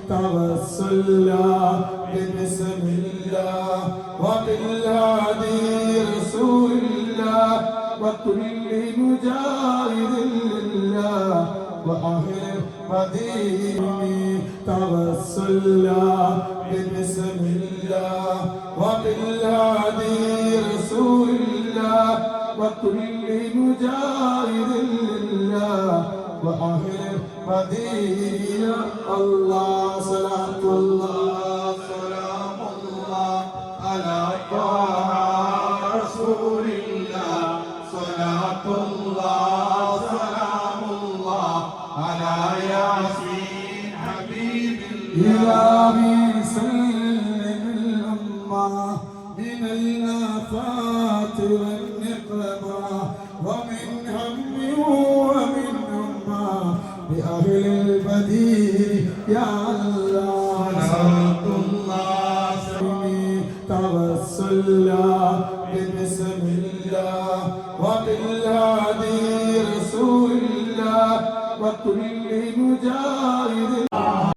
توسلنا بسم الله وبالهادي رسول الله وكل مجاهد لله وآخر مديني توسلنا بسم الله وبالهادي رسول الله وكل مجاهد لله وآخر مدينة الله صلاة الله سلام الله على طه رسول الله صلاة الله سلام الله على ياسين حبيب الله سلم الأمة من الآفات والنقمة ومن هم ومن أمة بأهل البديع يا الله صلاة الله سلمي توسلنا بسم الله وبالهادي رسول الله وكل مجاهد الله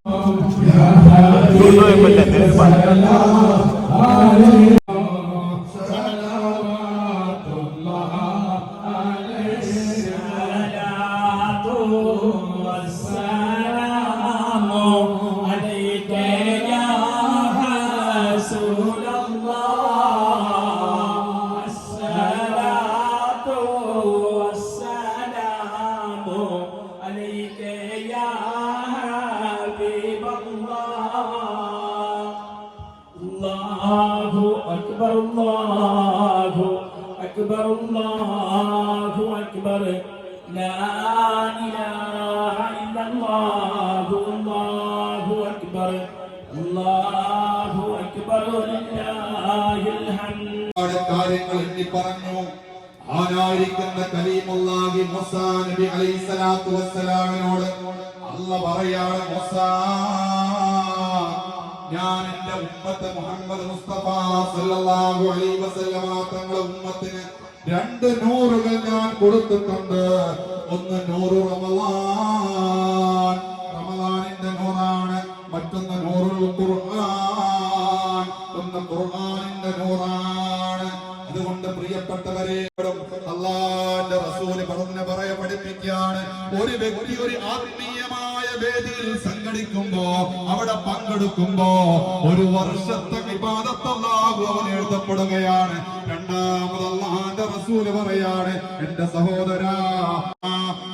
أكبر لا إله إلا الله الله أكبر الله أكبر لله الحمد കാര്യങ്ങൾ എണ്ണി പറഞ്ഞു ആനായിരിക്കുന്ന കലീമുല്ലാഹി മൂസാ നബി അലൈഹിസ്സലാത്തു വസ്സലാമിനോട് അല്ലാഹ് പറയാണ് മൂസാ ഞാൻ എൻ്റെ ഉമ്മത്ത് മുഹമ്മദ് മുസ്തഫ സല്ലല്ലാഹു അലൈഹി വസല്ലമ തങ്ങളുടെ ഉമ്മത്തിന് രണ്ട് നൂറുകൾ ഞാൻ കൊടുത്തിട്ടുണ്ട് ഒന്ന് നൂറ് റമളാൻ റമളാനിന്റെ നൂറാണ് മറ്റൊന്ന് നൂറുൽ ഖുർആൻ ഒന്ന് ഖുർആനിന്റെ നൂറാണ് അതുകൊണ്ട് പ്രിയപ്പെട്ടവരെ അല്ലാഹുവിന്റെ റസൂൽ പഠിപ്പിക്കുകയാണ് ഒരു വ്യക്തി ഒരു ആത്മീയമായ വേദിയിൽ സംഘടിക്കുമ്പോ അവിടെ പങ്കെടുക്കുമ്പോ ഒരു വർഷത്തെ ഇബാദത്ത് അല്ലാഹു അവന് എഴുതപ്പെടുകയാണ്. രണ്ടാമത് അല്ലാഹുവിന്റെ റസൂൽ പറയാണ് എന്റെ സഹോദരാ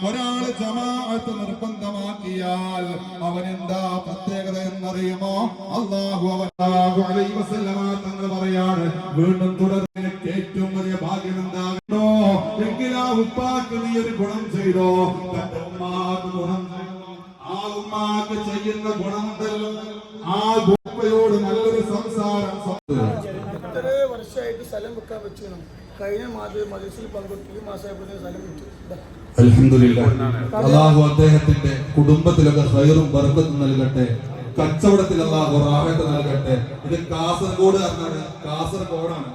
ഒരാള് ജമാഅത്ത് നിർബന്ധമാക്കിയാൽ അവനെന്താ പ്രത്യേകത എന്നറിയുമോ? അല്ലാഹു അലൈഹി വസല്ലമ തങ്ങൾ പറയാണ് വീണ്ടും തുടർന്ന് ഏറ്റവും വലിയ ഭാഗ്യം എന്താകുന്നോ എങ്കിൽ ആ ഉപ്പാക്ക് നീ ഒരു ഗുണം ചെയ്തോ തന്റെ ഉമ്മാക്ക് ഗുണം ആ ഉമ്മാക്ക് ചെയ്യുന്ന ഗുണമുണ്ടല്ലോ ആ ഉപ്പയോട് നല്ലൊരു സംസാരം ഇത്രേ വർഷമായിട്ട് സ്ഥലം വെക്കാൻ വെച്ചു കഴിഞ്ഞ മദ്രസയിൽ പങ്കെടുത്തു ഈ മാസമായപ്പോഴത്തേക്ക് സ്ഥലം വെച്ചു. അൽഹംദുലില്ലാഹ് അല്ലാഹു അദ്ദേഹത്തിന്റെ കുടുംബത്തിലൊക്കെ ഖൈറും ബർക്കത്തും നൽകട്ടെ. കച്ചവടത്തിൽ അല്ലാഹു റാഹത്ത് നൽകട്ടെ. ഇത് കാസർഗോഡ് എന്നാണ്, കാസർഗോഡാണ്,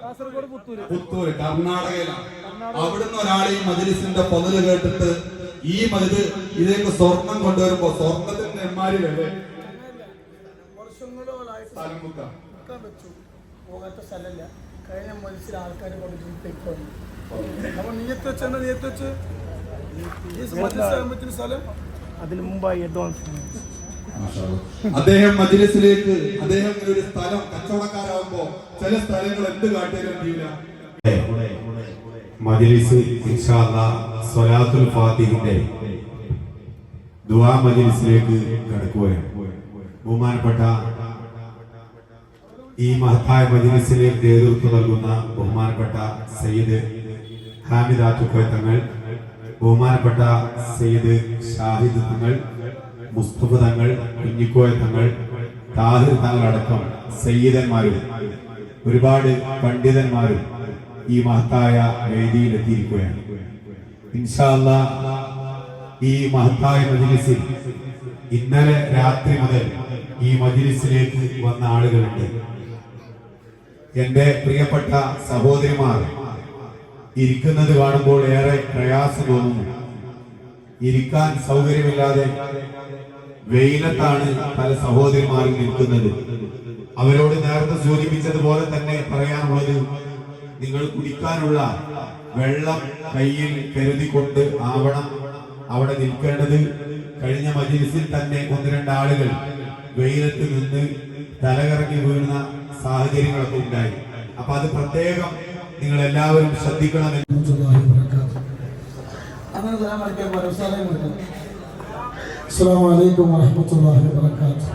കാസർഗോഡ് പുത്തൂര് കർണാടകയിലാണ്. അവിടുന്ന് ഒരാൾ ഈ മജ്ലിസിന്റെ ഫള് കേട്ടിട്ട് ഈ ഇതിലേക്ക് സ്വർണം കൊണ്ടുവരുമ്പോ സ്വർണത്തിന്റെ എമ്മാരി വരെ വർഷങ്ങളോളായിട്ട് സ്ഥലം വെക്കാൻ വെച്ചു. പോകാത്ത സ്ഥലമല്ല. കഴിഞ്ഞ മത്സര ആൾക്കാർ പഠിച്ചു അപ്പൊ നീയത്ത് വെച്ചെന്താ നീയത്ത് വെച്ച് ഈ സ്ഥലം അതിന് മുമ്പായി അഡ്വാൻസ് അദ്ദേഹം മജ്ലിസിലേക്ക് അദ്ദേഹം ഒരു സ്ഥലം കച്ചവടക്കാരാകുമ്പോ ചില സ്ഥലങ്ങൾ എന്ത് കാട്ടിയാലും ചെയ്യില്ല. മജ്ലിസ് ഇൻഷാ അല്ലാഹ് സ്വലാത്തുൽ ഫാത്തിഹിന്റെ ദുആ മജ്ലിസിലേക്ക് കടക്കുകയാണ്. ബഹുമാനപ്പെട്ട ഈ മഹത്തായ മജ്ലിസിന് നേതൃത്വം നൽകുന്ന ബഹുമാനപ്പെട്ട സയ്യിദ് ഹാമിദ് ആറ്റുകോയ തങ്ങൾ, ബഹുമാനപ്പെട്ട സയ്യിദ് ഷാഹിദ് തങ്ങൾ, മുസ്തഫ തങ്ങൾ, കുഞ്ഞിക്കോയ തങ്ങൾ, താഹിർ തങ്ങൾ അടക്കം സയ്യിദന്മാരും ഒരുപാട് പണ്ഡിതന്മാരും ഈ മഹത്തായ വേദിയിൽ എത്തിയിരിക്കുകയാണ്. ഇൻഷാ അല്ലാഹ് ഈ മഹത്തായ മജ്ലിസിൽ ഇന്നലെ രാത്രി മുതൽ ഈ മജ്ലിസിലേക്ക് വന്ന ആളുകളുണ്ട്. എന്റെ പ്രിയപ്പെട്ട സഹോദരിമാർ ഇരിക്കുന്നത് കാണുമ്പോൾ ഏറെ പ്രയാസം തോന്നുന്നു. ഇരിക്കാൻ സൗകര്യമില്ലാതെ വെയിലത്താണ് പല സഹോദരിമാരും നിൽക്കുന്നത്. അവരോട് നേരത്തെ സൂചിപ്പിച്ചതുപോലെ തന്നെ പറയാനുള്ളത്, നിങ്ങൾ കുടിക്കാനുള്ള വെള്ളം കയ്യിൽ കരുതിക്കൊണ്ട് ആവണം അവിടെ നിൽക്കേണ്ടത്. കഴിഞ്ഞ മജ്‌ലിസിൽ തന്നെ 1-2 ആളുകൾ വെയിലത്ത് നിന്ന് തലകറങ്ങി വീഴുന്ന സാഹചര്യങ്ങളൊക്കെ ഉണ്ടായി. അപ്പൊ അത് പ്രത്യേകം നിങ്ങൾ എല്ലാവരും ശ്രദ്ധിക്കണമെന്ന്. السلام عليكم ورحمة الله وبركاته.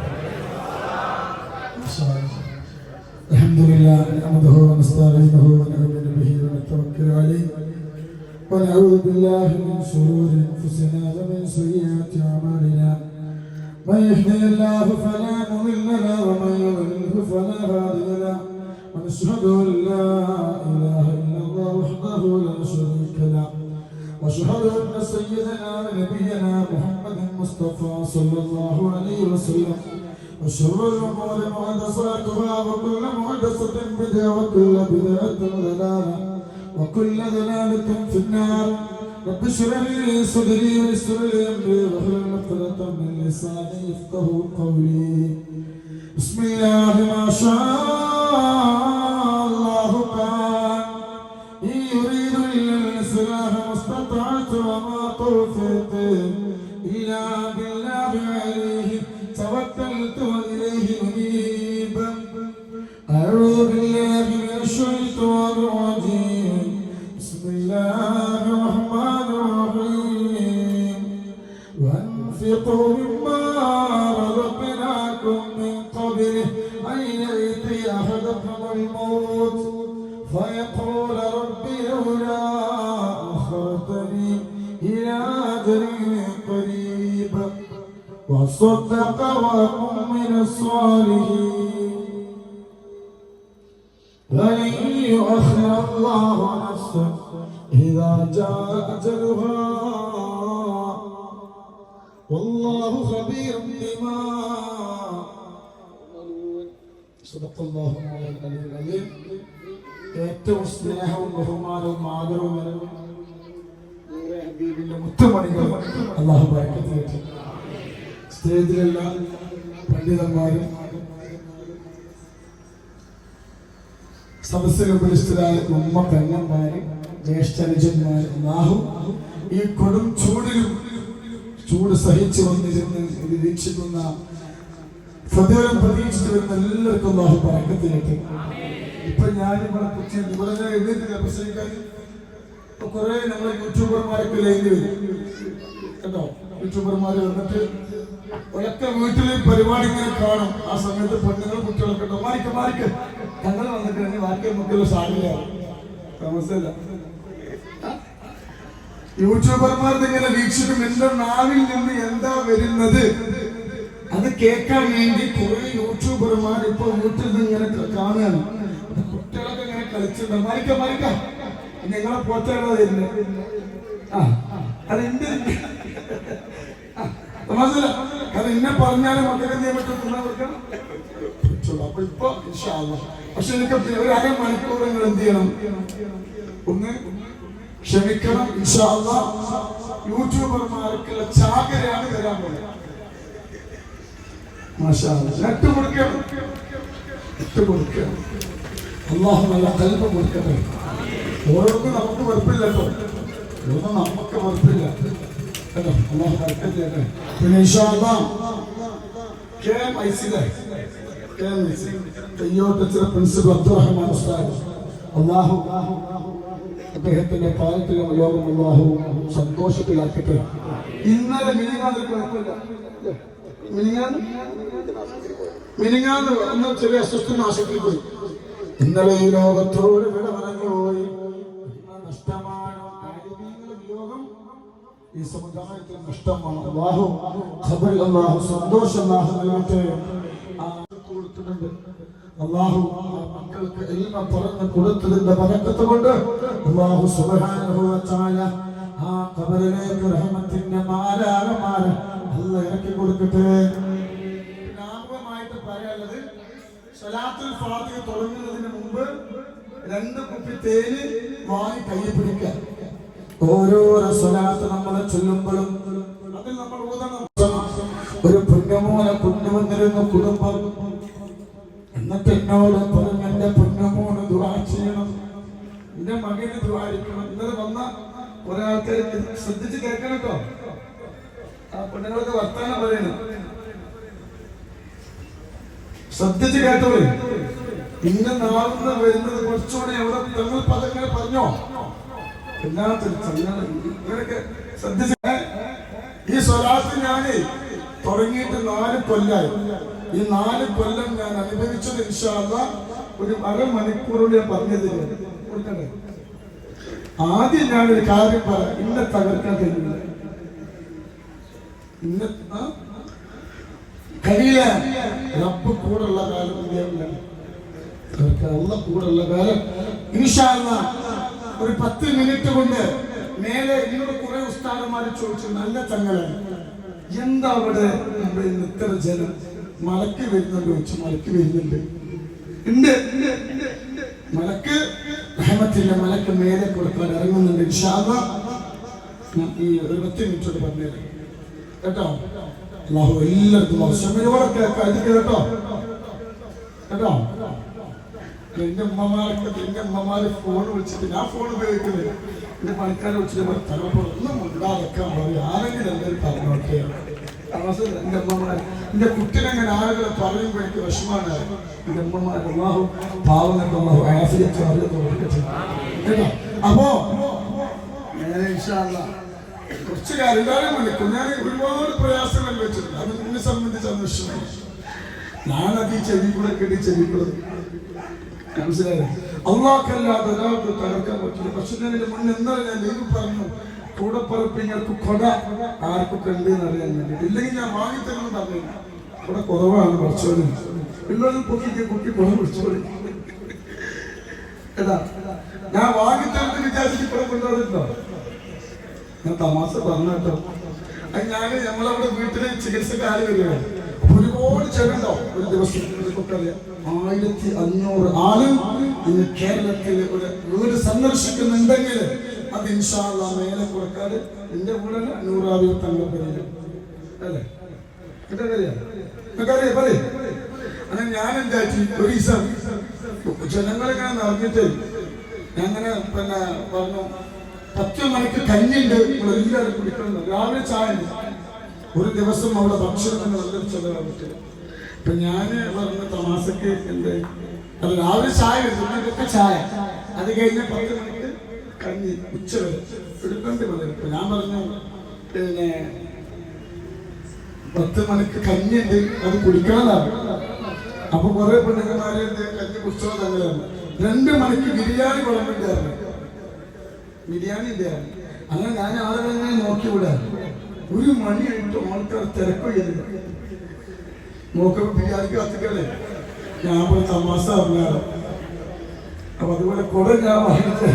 الحمد لله نحمده ونستعينه ونؤمن به ونتوكل عليه ونعوذ بالله من شرور أنفسنا ومن سيئات أعمالنا. من يهده الله فلا مضل له ومن يضلل فلا هادي له. ونشهد أن لا إله إلا الله وحده لا شريك له. واشهد ان سيدنا ونبينا محمد المصطفى صلى الله عليه وسلم. وشر الامور محدثاتها وكل محدثه بدعه وكل بدعه ضلاله وكل ضلاله في النار. رب اشرح لي صدري ويسر لي امري واحلل عقدة من لساني يفقهوا قولي. بسم الله ما شاء الله كان. إن يريد إلا الإصلاح ما استطعت وما توفيقي إلا بالله عليه توكلت وإليه أنيب. أعوذ بالله من الشيطان الرجيم. بسم الله الرحمن الرحيم. وأنفقوا مما رزقناكم من قبل أن يأتي أحدكم الموت فيقول ربي لولا أخرتني إلى أجل قريب وصدق وأكن من الصالحين. ولن يؤخر الله نفسا إذا جاء أجلها والله خبير بما صدق الله العلي العظيم. ഏറ്റവും സ്നേഹവും ബഹുമാനവും ആദരവും ഹബീബിന്റെ മുത്തുമണികൾ അല്ലാഹു ബറക്കത്ത് ചെയ്യട്ടെ. സ്റ്റേജിലുള്ള പണ്ഡിതന്മാരും സദസ്സിൽ ഉപരിസ്ഥരായ ഉമ്മ പെങ്ങന്മാരും ജ്യേഷ്ഠനുജന്മാരും അല്ലാഹു ഈ കൊടും ചൂടിലും ചൂട് സഹിച്ചു വന്നിരുന്ന് ഇത് വീക്ഷിക്കുന്ന ഫതിലും പ്രതീക്ഷിച്ചു വരുന്ന എല്ലാവർക്കും അല്ലാഹു ബറക്കത്ത് ചെയ്യട്ടെ. ഇപ്പൊ ഞാനിവിടെ ഇവിടെ എഴുന്നേറ്റ് പ്രസംഗിക്കാൻ കുറെ നമ്മളെ യൂട്യൂബർമാരൊക്കെ ലൈനിൽ വരും കേട്ടോ. യൂട്യൂബർമാർ വന്നിട്ട് ഒരൊക്കെ വീട്ടില് പരിപാടി ഇങ്ങനെ കാണും. ആ സമയത്ത് പെണ്ണുങ്ങളും കുട്ടികളൊക്കെ ഉണ്ടോ മാറിക്ക് ഞങ്ങൾ വന്നിട്ട് വാർക്കൽ മുക്കുള്ള സാധ്യതയാണ് താമസമില്ല. യൂട്യൂബർമാർ ഇങ്ങനെ വീക്ഷിക്കും. എന്റെ നാവിൽ നിന്ന് എന്താ വരുന്നത് അത് കേൾക്കാൻ വേണ്ടി കുറെ യൂട്യൂബർമാർ ഇപ്പൊ വീട്ടിൽ നിന്ന് ഇങ്ങനെ കാണുകയാണ്. കുട്ടികളൊക്കെ ഇങ്ങനെ കളിച്ചിട്ടുണ്ട്. മരിക്ക നിങ്ങളെ പോറ്റാണോ വരുന്നത്? അതെന്റെ അത് എന്നെ പറഞ്ഞാലും മക്കളെ ചെയ്യാൻ പറ്റും. അപ്പൊ ഇപ്പൊ പക്ഷെ എനിക്ക് ഒരു അരമണിക്കൂർ നിങ്ങൾ എന്ത് ചെയ്യണം, ഒന്ന് ക്ഷമിക്കണം. ഇൻഷാ അല്ലാഹ് യൂട്യൂബർമാർക്കുള്ള ചാകരയാണ് വരാൻ പോകുന്നത്. അല്ലാഹു നല്ല ഖൽബ് കൊടുക്കട്ടെ. ഓരോന്നും നമുക്ക് വെറുപ്പില്ല കേട്ടോ, ഒന്നും നമുക്ക് വെറുപ്പില്ല കേട്ടോ. അല്ലാഹു ബർക്കത്ത് ചെയ്യട്ടെ. പിന്നെ ഇൻഷാ അല്ലാഹ് പ്രിൻസിപ്പൽ അബ്ദുറഹ്മാൻ ഉസ്താദ് അല്ലാഹു അദ്ദേഹത്തിന്റെ പാലത്തിലും യോഗം അല്ലാഹു സന്തോഷത്തിലാക്കട്ടെ. ഇന്നലെ മിനിങ്ങാന്ന് അന്ന് ചെറിയ അസ്വസ്ഥ നാശത്തിൽ പോയി. ഇന്നലെ ഈ ലോകത്തോട് വിട പറഞ്ഞുപോയി. നഷ്ടമാണ് യോഗം, ഈ സമുദായത്തിൽ നഷ്ടമാണ്. അല്ലാഹു ഖബറിൽ അല്ലാഹു സന്തോഷം നൽകട്ടെ. കൊടുത്തിട്ടുണ്ട് അല്ലാഹു മക്കൾക്ക് ഇൽമ പറഞ്ഞു കൊടുത്തതിന്റെ ബറക്കത്ത് കൊണ്ട് അല്ലാഹു സുബ്ഹാനഹു വ തആല ആ ഖബറിലേക്ക് റഹ്മത്തിന്റെ മാലാകമാരെ അല്ലാഹു ഇറക്കി കൊടുക്കട്ടെ. നാമമായിട്ട് പറയാനുള്ളത്, സ്വലാത്തുൽ ഫാത്തിഹ തുടങ്ങുന്നതിന് മുമ്പ് 2 കുപ്പി തേന് വാങ്ങി കയ്യിൽ പിടിക്കുക. ഓരോ സ്വലാത്ത് നമ്മൾ ചൊല്ലുമ്പോഴും അതിൽ നമ്മൾ ഊതണം. ഒരു കൊണ്ടുവന്നിരുന്ന കുടുംബം. എന്നിട്ട് എന്നോട് പറഞ്ഞു, എന്റെ പൊന്നുമോന് ദുആ ചെയ്യണം, എന്റെ മകന് ദുആരിക്കണം. ഇന്നലെ വന്ന കുറെ ആൾക്കാർ ശ്രദ്ധിച്ച് കേൾക്കണം കേട്ടോ. ആ പെണ്ണുങ്ങളൊക്കെ വർത്താനം പറയണം, ശ്രദ്ധിച്ച് കേട്ടോളൂ. ഇന്ന നാളെന്ന് വരുന്നത് കുറച്ചുകൂടി എവിടെ തങ്ങൾ പദങ്ങൾ പറഞ്ഞോ ഇങ്ങനെയൊക്കെ ശ്രദ്ധിച്ച്. ഈ സ്വലാത്ത് ഞാൻ തുടങ്ങിയിട്ട് 4 കൊല്ലായി. ഈ 4 കൊല്ലം ഞാൻ അനുഭവിച്ചത് ഇൻഷാ അല്ലാഹ് ഒരു അരമണിക്കൂറോട് ഞാൻ പറഞ്ഞത് കൊടുക്കണ്ടേ. ആദ്യം ഞാനൊരു കാര്യം പറയാം, ഇന്നെ തകർക്കാൻ കഴിയില്ല, ഇന്ന കഴിയില്ല. റബ്ബ് കൂടുള്ള കാലം അള്ള കൂടുള്ള കാലം ഇൻഷാ അല്ലാഹ് ഒരു 10 മിനിറ്റ് കൊണ്ട് മേലെ ഇന്നോട് കുറെ ഉസ്താദന്മാർ ചോദിച്ചു, നല്ല തങ്ങളാണ്, എന്താ അവിടെ ഇത്ര ജനം മലക്ക് വരുന്നുണ്ട് ചോദിച്ചു. മലക്ക് വരുന്നുണ്ട്, ഉണ്ട് മലക്ക് റഹ്മത്തില്ല, മലക്ക് മേലെ കൊടുക്കാൻ ഇറങ്ങുന്നുണ്ട്. ഇൻഷാ അല്ലാഹ് ഞാൻ ഈ ഒരു 10 മിനിറ്റോട് പറഞ്ഞുതരാം കേട്ടോ. അല്ലാഹു എല്ലാവർക്കും ക്ഷമയോടെ കേൾക്കാം, ഇത് കേട്ടോ കേട്ടോ. എന്റെ അമ്മമാര് ഫോൺ വിളിച്ചിട്ട്, ഞാൻ ഫോൺ ഉപയോഗിക്കുന്നത് എന്റെ പണിക്കാരെ വിളിച്ചിട്ട് തലപ്പൊന്നും ഉണ്ടാക്കാൻ പറയും, ആരെങ്കിലും എന്തെങ്കിലും പറഞ്ഞോട്ടെ. എന്റെ അമ്മമാര് എന്റെ കുട്ടിനെങ്ങനെ ആളുകളെ പറയുമ്പോ എനിക്ക് വിഷമാണ്. എന്റെ അമ്മമാര് അല്ലാഹു പാവങ്ങൾക്ക് അല്ലാഹു ആഫിയത്ത് അറിയത്തോടെ. അപ്പോ ഇൻഷാ അല്ലാഹ് കുറച്ച് കാര്യം വിളിക്കും. ഞാൻ ഒരുപാട് പ്രയാസങ്ങൾ വെച്ചിട്ടുണ്ട്, അത് എന്നെ സംബന്ധിച്ച് അന്വേഷണം. ഞാനത് ഈ ചെവി കൂടെ കേട്ടി ചെവി കൂടെ മനസ്സിലായത്. അള്ളാഹ്ക്കല്ലാതെ ഒരാൾക്ക് തകർക്കാൻ പറ്റില്ല. പക്ഷെ ഞാൻ ഇതിന്റെ മുന്നേ എന്നാലും ഞാൻ ലീവ് പറഞ്ഞു, കൂടെ പറപ്പിങ്ങൾക്ക് കൊട ആർക്കൊക്കെ ഉണ്ട് എന്ന് അറിയാൻ വേണ്ടിട്ട്. ഇല്ലെങ്കിൽ ഞാൻ വാങ്ങിത്തരണം പറഞ്ഞു, ഇവിടെ കുറവാണ് കുറച്ചോടി എല്ലാവരും പൊക്കിക്ക് പൊക്കി കുട പിടിച്ചോടി. ഏതാ ഞാൻ വാങ്ങിത്തരത്ത് വിചാരിച്ച് ഇവിടെ കൊണ്ടുവന്നിട്ടോ. ഞാൻ തമാശ പറഞ്ഞു കേട്ടോ. അത് ഞാന് നമ്മളവിടെ വീട്ടില് ചികിത്സക്കാര് വരികയാണ്. ഒരുപാട് ചെറുണ്ടോ ഒരു ദിവസം 1500 ആള് ഇന്ന് കേരളത്തിൽ ഒരു വീട് സന്ദർശിക്കുന്നുണ്ടെങ്കിൽ അത് ഇൻഷാ അല്ലാഹ് മേലെ കൊടുക്കാതെ എന്റെ വീടല്ല നൂറാബി തങ്ങൾ പറയും അല്ലേ. പറയും അങ്ങനെ ഞാൻ എന്താക്കി ഒരു ദിവസം ജനങ്ങളിങ്ങനെ നിറഞ്ഞിട്ട് അങ്ങനെ പിന്നെ പറഞ്ഞു, 10 മണിക്ക് കഞ്ഞിണ്ട്, എല്ലാവരും കുടിക്കണം. രാവിലെ ചായ. ഒരു ദിവസം അവിടെ ഭക്ഷണത്തിന് നല്ലൊരു ചെലവാൻ പറ്റില്ല. അപ്പൊ ഞാന് പറഞ്ഞ തമാശക്ക് എന്ത് അത് രാവിലെ ചായ എടുത്തൊക്കെ ചായ, അത് കഴിഞ്ഞ 10 മണിക്ക് കഞ്ഞി, ഉച്ച വരെ എടുക്കേണ്ടി വന്നു. അപ്പൊ ഞാൻ പറഞ്ഞു പിന്നെ 10 മണിക്ക് കഞ്ഞിണ്ട്, അത് കുടിക്കാനാണ്. അപ്പൊ കുറെ പെണ്ണുങ്ങന്മാരെ കഞ്ഞി പുസ്തകം തന്നെയാണ്. 2 മണിക്ക് ബിരിയാണി വിളമ്പിണ്ടായിരുന്നു, ബിരിയാണി ഉണ്ടായിരുന്നു. അങ്ങനെ ഞാൻ ആളുകളെ നോക്കി വിടാൻ 1 മണിയായിട്ട് ആൾക്കാർ തിരക്കില്ല. നോക്കുമ്പോ ബിരിയാണിക്ക് കത്തിക്കല്ലേ. ഞാൻ പോയി തമാശ അറിഞ്ഞാറ്. അപ്പൊ അതുപോലെ കുറെ ഞാൻ വാങ്ങിച്ചേ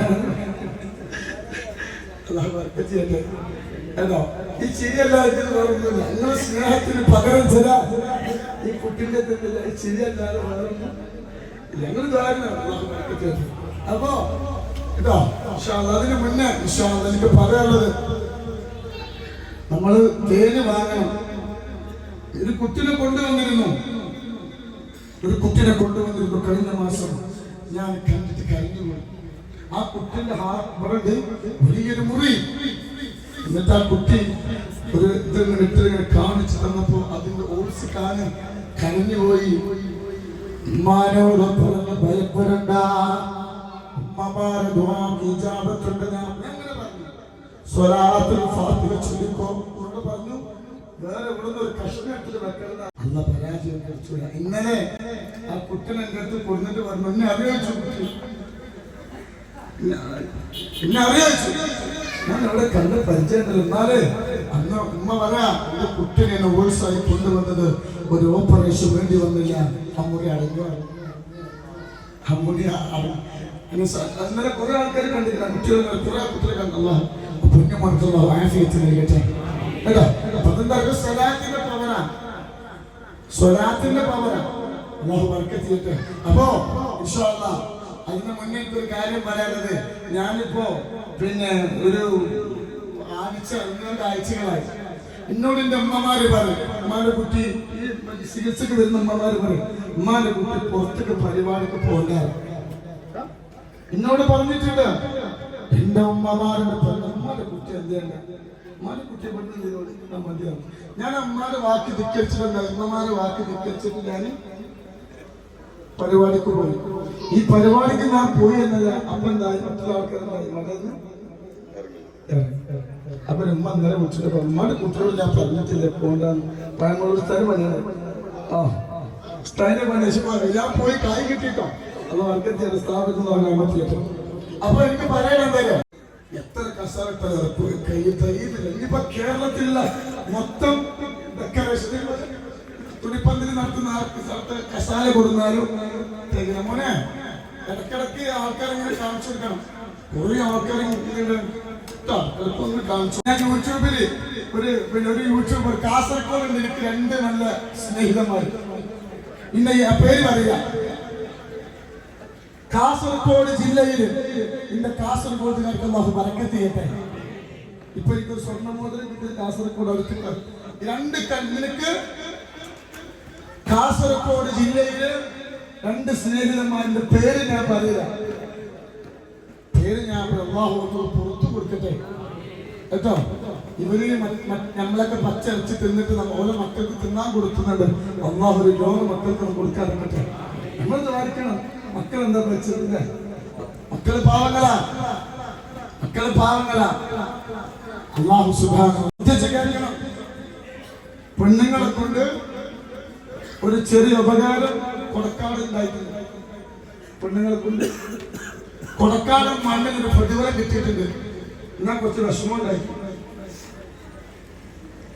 ഏതോ ഈ ചിരിയല്ലാതെ വേറൊന്നുമില്ല. നിങ്ങളുടെ സ്നേഹത്തിന് പകരം ചില ഈ കുട്ടിന്റെ ഈ ചിരിയല്ലാതെ വേറൊന്നും ഞങ്ങൾ ധാരണ. അപ്പോ കേട്ടോ അതിന് മുന്നേ എനിക്ക് പറയാനുള്ളത്, നമ്മള് തേന് വാങ്ങണം. ഒരു കുട്ടിനെ കൊണ്ടുവന്നിരുന്നു കഴിഞ്ഞ മാസം. ഞാൻ കണ്ടിട്ട് കഴിഞ്ഞു പോയി. ആ കുട്ടിന്റെ ഹാർട്ട് വലിയൊരു മുറി. എന്നിട്ട് ആ കുട്ടി ഒരു ഇങ്ങനെ കാണിച്ചു തന്നപ്പോ അതിന്റെ ഓൾസ് കാണി കരഞ്ഞുപോയി. ഉമ്മാനോട് പറഞ്ഞ് ഭയപ്പെടണ്ട, ഉമ്മമാരെ ദുആക്ക് ഇജാബത്തുണ്ട്. ഞാൻ അങ്ങനെ പറഞ്ഞു, സ്വലാത്തുൽ ഫാത്തിഹ ചൊല്ലിക്കോ എന്ന് പറഞ്ഞു. വേറെ ഇവിടുന്ന് ഒരു കഷ്ണത്തിൽ വെക്കരുത്, അല്ല പരാജയം കഴിച്ചില്ല. ഇന്നലെ ആ കുട്ടൻ എൻ്റെ അടുത്ത് കൊണ്ടിട്ട് പറഞ്ഞു, എന്നെ അറിയിച്ചു കുട്ടി, എന്നെ അറിയിച്ചു. ഞാൻ അവിടെ കണ്ട് പരിചയമുണ്ടല്ലോ. എന്നാലേ അന്ന് ഉമ്മ പറയാ, എന്റെ കുട്ടിനെ എന്നെ ഓൾസായി കൊണ്ടുവന്നത് ഒരു ഓപ്പറേഷൻ വേണ്ടി വന്നില്ല, അമ്മുടി അടങ്ങുകയാണ്. അന്നേരം കുറെ ആൾക്കാർ കണ്ടില്ല, കുട്ടികളെ കുറെ കുട്ടികളെ കണ്ടല്ലോ. പുണ്യമർക്കുള്ള ആഫിയത്ത് നൽകട്ടെ കേട്ടോ. അപ്പൊ അതെന്താ സ്വലാത്തിന്റെ പവനാണ്, സ്വലാത്തിന്റെ പവനാണ്. അല്ലാഹു ബർക്കത്ത് ചെയ്യട്ടെ. അപ്പോ ഇൻഷാ അല്ലാഹ് അതിന് മുന്നേ ഒരു കാര്യം പറയാനുള്ളത്, ഞാനിപ്പോ പിന്നെ ഒരു 2 ആഴ്ചകളായി എന്നോട് എന്റെ അമ്മമാര് പറയും, അമ്മമാരെ കുട്ടി ഈ ചികിത്സക്ക് വരുന്ന അമ്മമാര് പറയും ഉമ്മാന്റെ കുട്ടി പുറത്തേക്ക് പരിപാടിക്ക് പോകണ്ട. എന്നോട് പറഞ്ഞിട്ടുണ്ട് എന്റെ ഉമ്മമാരുടെ ഉമ്മാന്റെ കുട്ടി എന്താണ് ഉമ്മാന്റെ കുട്ടിയെ പെണ്ണ് മതിയാണ്. ഞാൻ അമ്മമാരെ വാക്ക് ധിക്കരിച്ചിട്ടുണ്ട്. ഉമ്മമാരെ വാക്ക് ധിക്കരിച്ചിട്ട് ഞാൻ പരിപാടിക്ക് പോയി. ഈ പരിപാടിക്ക് ഞാൻ പോയി എന്നത് അപ്പൊ എന്തായി മറ്റുള്ള ആൾക്കാരുണ്ടായി മടന്ന്. അപ്പൊ ഉമ്മ ഇന്നലെ വിളിച്ചിട്ട് ഉമ്മയുടെ കുട്ടിയോട് ഞാൻ പറഞ്ഞിട്ടില്ല പോണ്ടാന്ന്. പഴങ്ങളോട് സ്ഥലം പണിയാണ്. ആ സ്ഥലം പണി ഞാൻ പോയി കായ് കിട്ടിട്ടോ അത് വർഗത്തിൽ സ്ഥാപിക്കുന്ന പറയാൻ പറ്റില്ല. അപ്പൊ എനിക്ക് പറയാനെന്താ എത്ര കസാരട്ട കൈ തയ്യുന്നില്ല. ഇനിയിപ്പോ കേരളത്തിലുള്ള മൊത്തം ഡെക്കറേഷൻ തുണിപ്പന്തിൽ നടത്തുന്ന സ്ഥലത്ത് കസാല കൊടുത്താലും തികഞ്ഞ മോനെ ഇടക്കിടക്ക് ആൾക്കാരിങ്ങനെ കാണിച്ചു കൊടുക്കണം. കുറെ ആൾക്കാർ കാണിച്ചു. ഞാൻ യൂട്യൂബില് ഒരു യൂട്യൂബർ കാസർഗോഡ് എനിക്ക് 2 നല്ല സ്നേഹിതന്മാർ. ഇന്ന പേര് പറയാ കാസർഗോഡ് ജില്ലയില് ഇന്ന കാസർഗോഡുകാർക്ക് അല്ലാഹു ബറക്കത്ത് ചെയ്യട്ടെ. ഇപ്പൊ എനിക്കൊരു സ്വർണ്ണമോതിരം കിട്ടിയ കാസർഗോഡ് അടുത്ത് 2 കണ്ണിനക്ക് കാസർഗോഡ് ജില്ലയില് 2 സ്നേഹിതന്മാരുടെ പേര് ഞാൻ പറയില്ല. പേര് ഞാൻ അല്ലാഹു പുറത്തു കൊടുക്കട്ടെ കേട്ടോ. ഇവര് നമ്മളൊക്കെ പച്ചരച്ച് തിന്നിട്ട് ഓരോ മക്കൾക്ക് തിന്നാൻ കൊടുക്കുന്നുണ്ട്. അല്ലാഹു ഒരു ലോക മക്കൾക്ക് കൊടുക്കാതിരിക്കട്ടെ. നമ്മൾ ദ്വാരിക്കണം. മക്കൾ എന്താ വെച്ചതില്ല? മക്കള് പാവങ്ങളാ, മക്കള് പാവങ്ങളാ. അല്ലാഹു സുബ്ഹാനഹു ഉദ്ദേശിക്കണം. പെണ്ണുങ്ങളെ കൊണ്ട് ഒരു ചെറിയ ഉപകാരം കൊടക്കാട് ഉണ്ടായിട്ടുണ്ട്. പെണ്ണുങ്ങളെ കൊണ്ട് കൊടക്കാട് മണ്ണിൽ ഒരു പ്രതിഫലം കിട്ടിയിട്ടുണ്ട്. എന്നാ കുറച്ച് വിഷമം ഉണ്ടായി.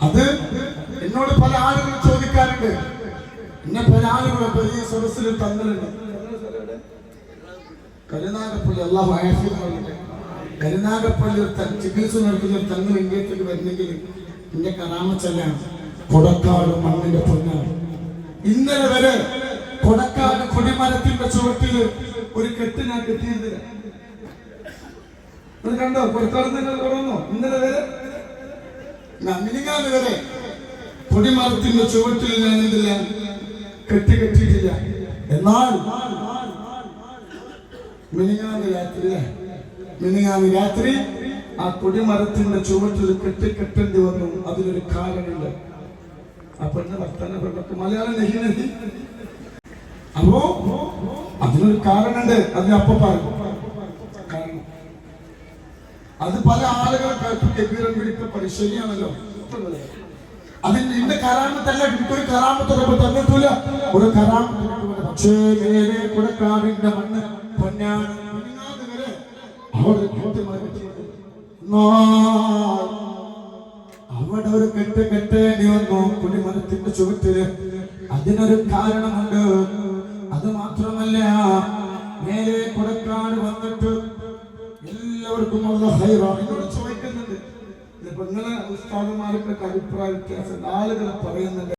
അത് എന്നോട് പല ആളുകൾ ചോദിക്കാറുണ്ട്. എന്നെ പല ആളുകളും വലിയ സദസ്സിൽ തങ്ങളുണ്ട്. കരുനാഗപ്പള്ളി അല്ലാഹു ആഫിയത്ത് നൽകട്ടെ. കരുനാഗപ്പള്ളി ചികിത്സ നടത്തുന്ന ഒരു തങ്ങൾ ഇന്ത്യത്തേക്ക് വരുന്നെങ്കിൽ എന്റെ കറാമച്ചല്ലാണ് കൊടക്കാട് മണ്ണിന്റെ പൊന്നാണ്. ഇന്നലെ വരെ കൊടക്കാട് കൊടിമരത്തിന്റെ ചുവട്ടില് ഒരു കെട്ട് ഞാൻ കെട്ടിയിരുന്നില്ല. അത് കണ്ടോ? കൊടക്കാട് നിങ്ങൾ തുറന്നോ? ഇന്നലെ വരെ മിനിങ്ങാന്ന് വരെ കൊടിമരത്തിന്റെ ചുവട്ടിൽ ഞാൻ എന്തില്ല കെട്ടിയിട്ടില്ല. എന്നാൽ മിനിങ്ങാന്ന് രാത്രി ആ കൊടിമരത്തിന്റെ ചുവട്ടിൽ കെട്ടേണ്ടി വന്നു. അതിനൊരു കാരണമുണ്ട്. ആ പെണ്ണ് വർത്തമാന പെണ്ണൊക്കെ മലയാളം നെഹി. അപ്പോ അതിനൊരു കാരണമുണ്ട്. അതിനപ്പൊ പറയും. അത് പല ആളുകൾക്ക് പരിശീലനമാണല്ലോ. അതിന് ഇന്ന കറാമത്തല്ല. ഒരു കറാമത്ത് തന്നിട്ടില്ല. ഒരു കറാമത്ത് പക്ഷേ കൊടക്കാടിന്റെ മണ്ണ് പൊന്നാണ്. അവിടെ ഒരു കെട്ടേണ്ടി വന്നു കുടിമരത്തിന്റെ ചുവട്ടില്. അതിനൊരു കാരണമുണ്ട്. അത് മാത്രമല്ല, നേരെ കൊടക്കാട് വന്നിട്ട് എല്ലാവർക്കും ചോദിക്കുന്നുണ്ട്. ഇപ്പൊ നിങ്ങളെ ഉസ്താദുമാർക്കൊക്കെ അഭിപ്രായ വ്യത്യാസം ആളുകൾ പറയുന്നുണ്ട്.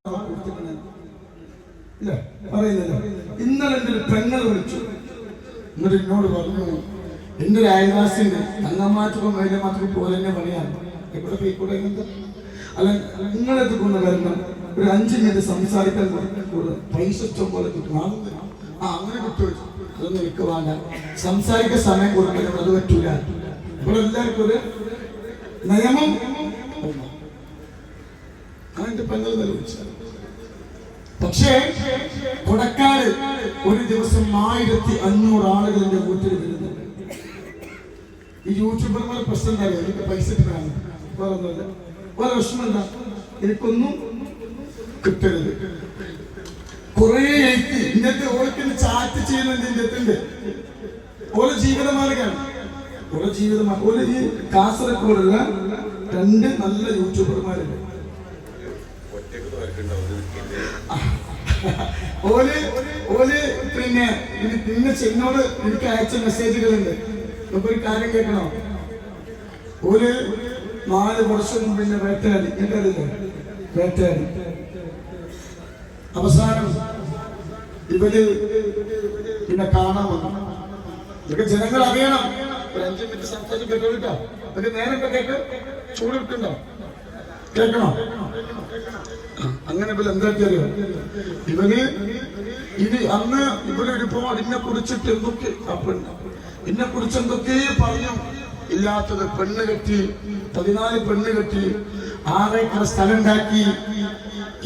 ഇല്ല പറയുന്നില്ല. ഇന്നലെ എന്റെ ഒരു പെങ്ങൾ വിളിച്ചു. എന്നിട്ട് എന്നോട് പറഞ്ഞു, എന്റെ ഒരു അയൽവാസിന്റെ അങ്ങമാറ്റക്കും വൈദ്യമാറ്റക്കും പോലെ തന്നെ പണിയാണ്. എവിടെ പോയിക്കൂടെ? അല്ല നിങ്ങളെത്തി കൊണ്ട് വരണം. ഒരു 5 മിനിറ്റ് സംസാരിക്കാൻ പൈസ ഇഷ്ടം പോലെ കിട്ടും. അങ്ങനെ കിട്ടും. അതൊന്നും എനിക്ക് വേണ്ട. സംസാരിക്കാൻ സമയം കൊടുക്കണം. അത് പറ്റൂല. ഇവിടെ എല്ലാവർക്കും ഒരു നിയമം. അതിന്റെ പെങ്ങൾ വിളിച്ചു. പക്ഷേ കൊടക്കാട് ഒരു ദിവസം 1500 ആളുകൾ എന്റെ വീട്ടിൽ വരുന്നുണ്ട്. ഈ യൂട്യൂബർമാരുടെ പ്രശ്നം എന്താ? എനിക്ക് പൈസ കിട്ടാണ്. വേറൊന്നുമില്ല. വേറെ വിഷമം എന്താ? എനിക്കൊന്നും കിട്ടരുത്. കുറെ എഴുത്തി ഇന്നത്തെ ഓൾക്ക് ചാറ്റ് ചെയ്യുന്നുണ്ട്. ഇന്ത്യത്തിന്റെ ഓരോ ജീവിതമാർഗാണ്. ഓരോ ജീവിതമാണ്. ഓരോ ഈ കാസർഗോഡുള്ള 2 നല്ല യൂട്യൂബർമാരുണ്ട്. പിന്നെ എന്നോട് എനിക്ക് അയച്ച മെസ്സേജുകളുണ്ട്. നമുക്കൊരു കാര്യം കേൾക്കണോ? 4 വർഷം പിന്നെ വേട്ടയാടി. കേട്ടറിയില്ലേ? വേട്ടയാടി. അവസാനം ഇവര് പിന്നെ കാണാൻ വന്നു. ഇതൊക്കെ ജനങ്ങൾ അറിയണം. ഒരു 5 മിനിറ്റ് സംസാരിച്ച് കേട്ടോ. അതൊക്കെ നേരം കേട്ടോ. ചൂട് കിട്ടുണ്ടോ? കേൾക്കണോ? അങ്ങനെ ഇവര് എന്താക്കിയറിയോ, ഇവന് ഇനി അന്ന് ഇവര് ഒരുപാട് എന്നെ കുറിച്ചിട്ട് എന്തൊക്കെ എന്നെ കുറിച്ച് എന്തൊക്കെ പറഞ്ഞു. ഇല്ലാത്തത് പെണ്ണ് കെട്ടി, 14 പെണ്ണ് കെട്ടി, 6 ഏക്കർ സ്ഥലം ഉണ്ടാക്കി,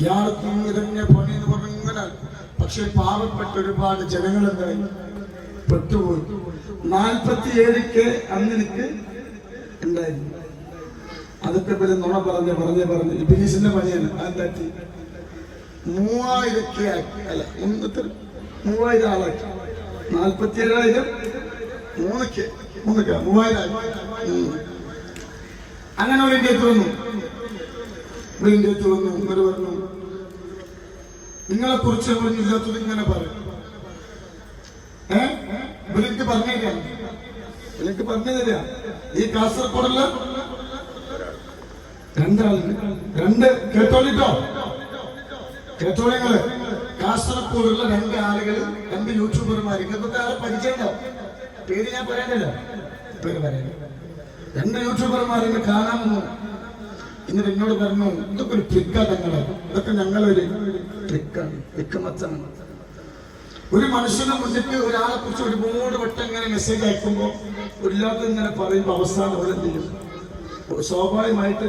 ഇയാൾക്കും ഇതന്നെ പണി എന്ന് പറഞ്ഞു ഇങ്ങനെ. പക്ഷെ പാവപ്പെട്ട ഒരുപാട് ജനങ്ങൾ എന്തായി പെട്ടുപോയി. 47 അന്ന് എനിക്ക് ഉണ്ടായിരുന്നു. അതൊക്കെ പേര് നുണ പറഞ്ഞ് ഇബിലീസിന്റെ പണിയാണ്. അതെന്താക്കി 3000 അല്ല 3000 ആളാക്കി. 47,000 3000 അങ്ങനെ ഒരു ഇന്ത്യത്ത് വന്നു. ഇവര് പറഞ്ഞു നിങ്ങളെ കുറിച്ച് ഇല്ലാത്തത് ഇങ്ങനെ പറയും. ഇവർക്ക് പറഞ്ഞേക്കാം, ഇവർക്ക് പറഞ്ഞു തരാം. ഈ കാസർഗോഡുള്ള 2 ആളുകൾ കേട്ടോളിങ്ങള്, കാസർഗോഡുള്ള 2 ആളുകൾ, 2 യൂട്യൂബർമാർ. ഇങ്ങനത്തെ ആളെ പരിചയമുണ്ടാവും. പേര് ഞാൻ പറയണ്ടല്ലോ, പേര് പറയാൻ. 2 യൂട്യൂബർമാർ എന്നെ കാണാൻ വന്നു. എന്നിട്ട് എന്നോട് പറഞ്ഞു ഇതൊക്കെ ഒരു ട്രിക്കാ തങ്ങളെ, ഇതൊക്കെ ഞങ്ങളൊരു ട്രിക്കാണ്, ട്രിക്കമച്ചാണ്. ഒരു മനുഷ്യന്റെ മുന്നിലേക്ക് ഒരാളെ കുറിച്ച് ഒരുപാട് വട്ടം ഇങ്ങനെ മെസ്സേജ് അയക്കുമ്പോൾ ഇല്ലാത്ത ഇങ്ങനെ പറയുമ്പോൾ അവസാനം അവരെന്ത് ചെയ്യും? സ്വാഭാവികമായിട്ട്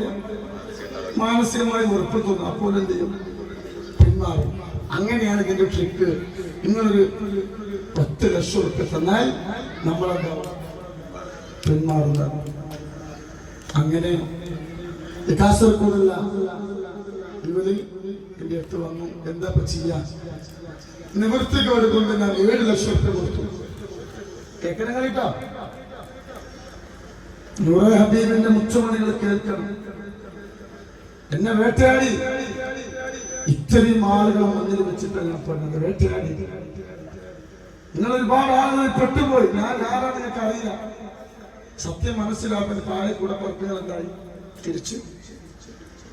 മാനസികമായി ഉറപ്പ് തോന്നും. അപ്പോൾ എന്ത് ചെയ്യും? പിന്മാറും. അങ്ങനെയാണ് ഇതിന്റെ ട്രിക്ക്. ഇങ്ങനൊരു 10 ലക്ഷം ഉറുപ്പിക തന്നാൽ നമ്മളെന്താ പിന്മാറുന്നത്. അങ്ങനെ കാസർഗോഡുള്ള ഇവര് എന്റെ അടുത്ത് വന്നു. എന്താ ചെയ്യാ? നിവൃത്തികോട് കൊണ്ട് ഞാൻ 7 ലക്ഷം ഉറുപ്പിക കൊടുത്തു. കേൾക്കണം കളിട്ടോ. നൂറെ ഹബീബിന്റെ മുച്ചമണികൾ കേൾക്കണം. എന്നെ വേട്ടയാടി ഇത്രയും ആളുകൾ മുന്നിൽ വെച്ചിട്ടാണ് ഞാൻ പറഞ്ഞത്. വേട്ടയാടി നിങ്ങൾ ഒരുപാട് ആളുകൾ പെട്ടുപോയി. ഞാൻ ആരാണ് നിങ്ങൾക്ക് അറിയില്ല. സത്യം മനസ്സിലാക്കാൻ താഴെ കൂടപ്പുറപ്പുകൾ എന്തായി തിരിച്ചു.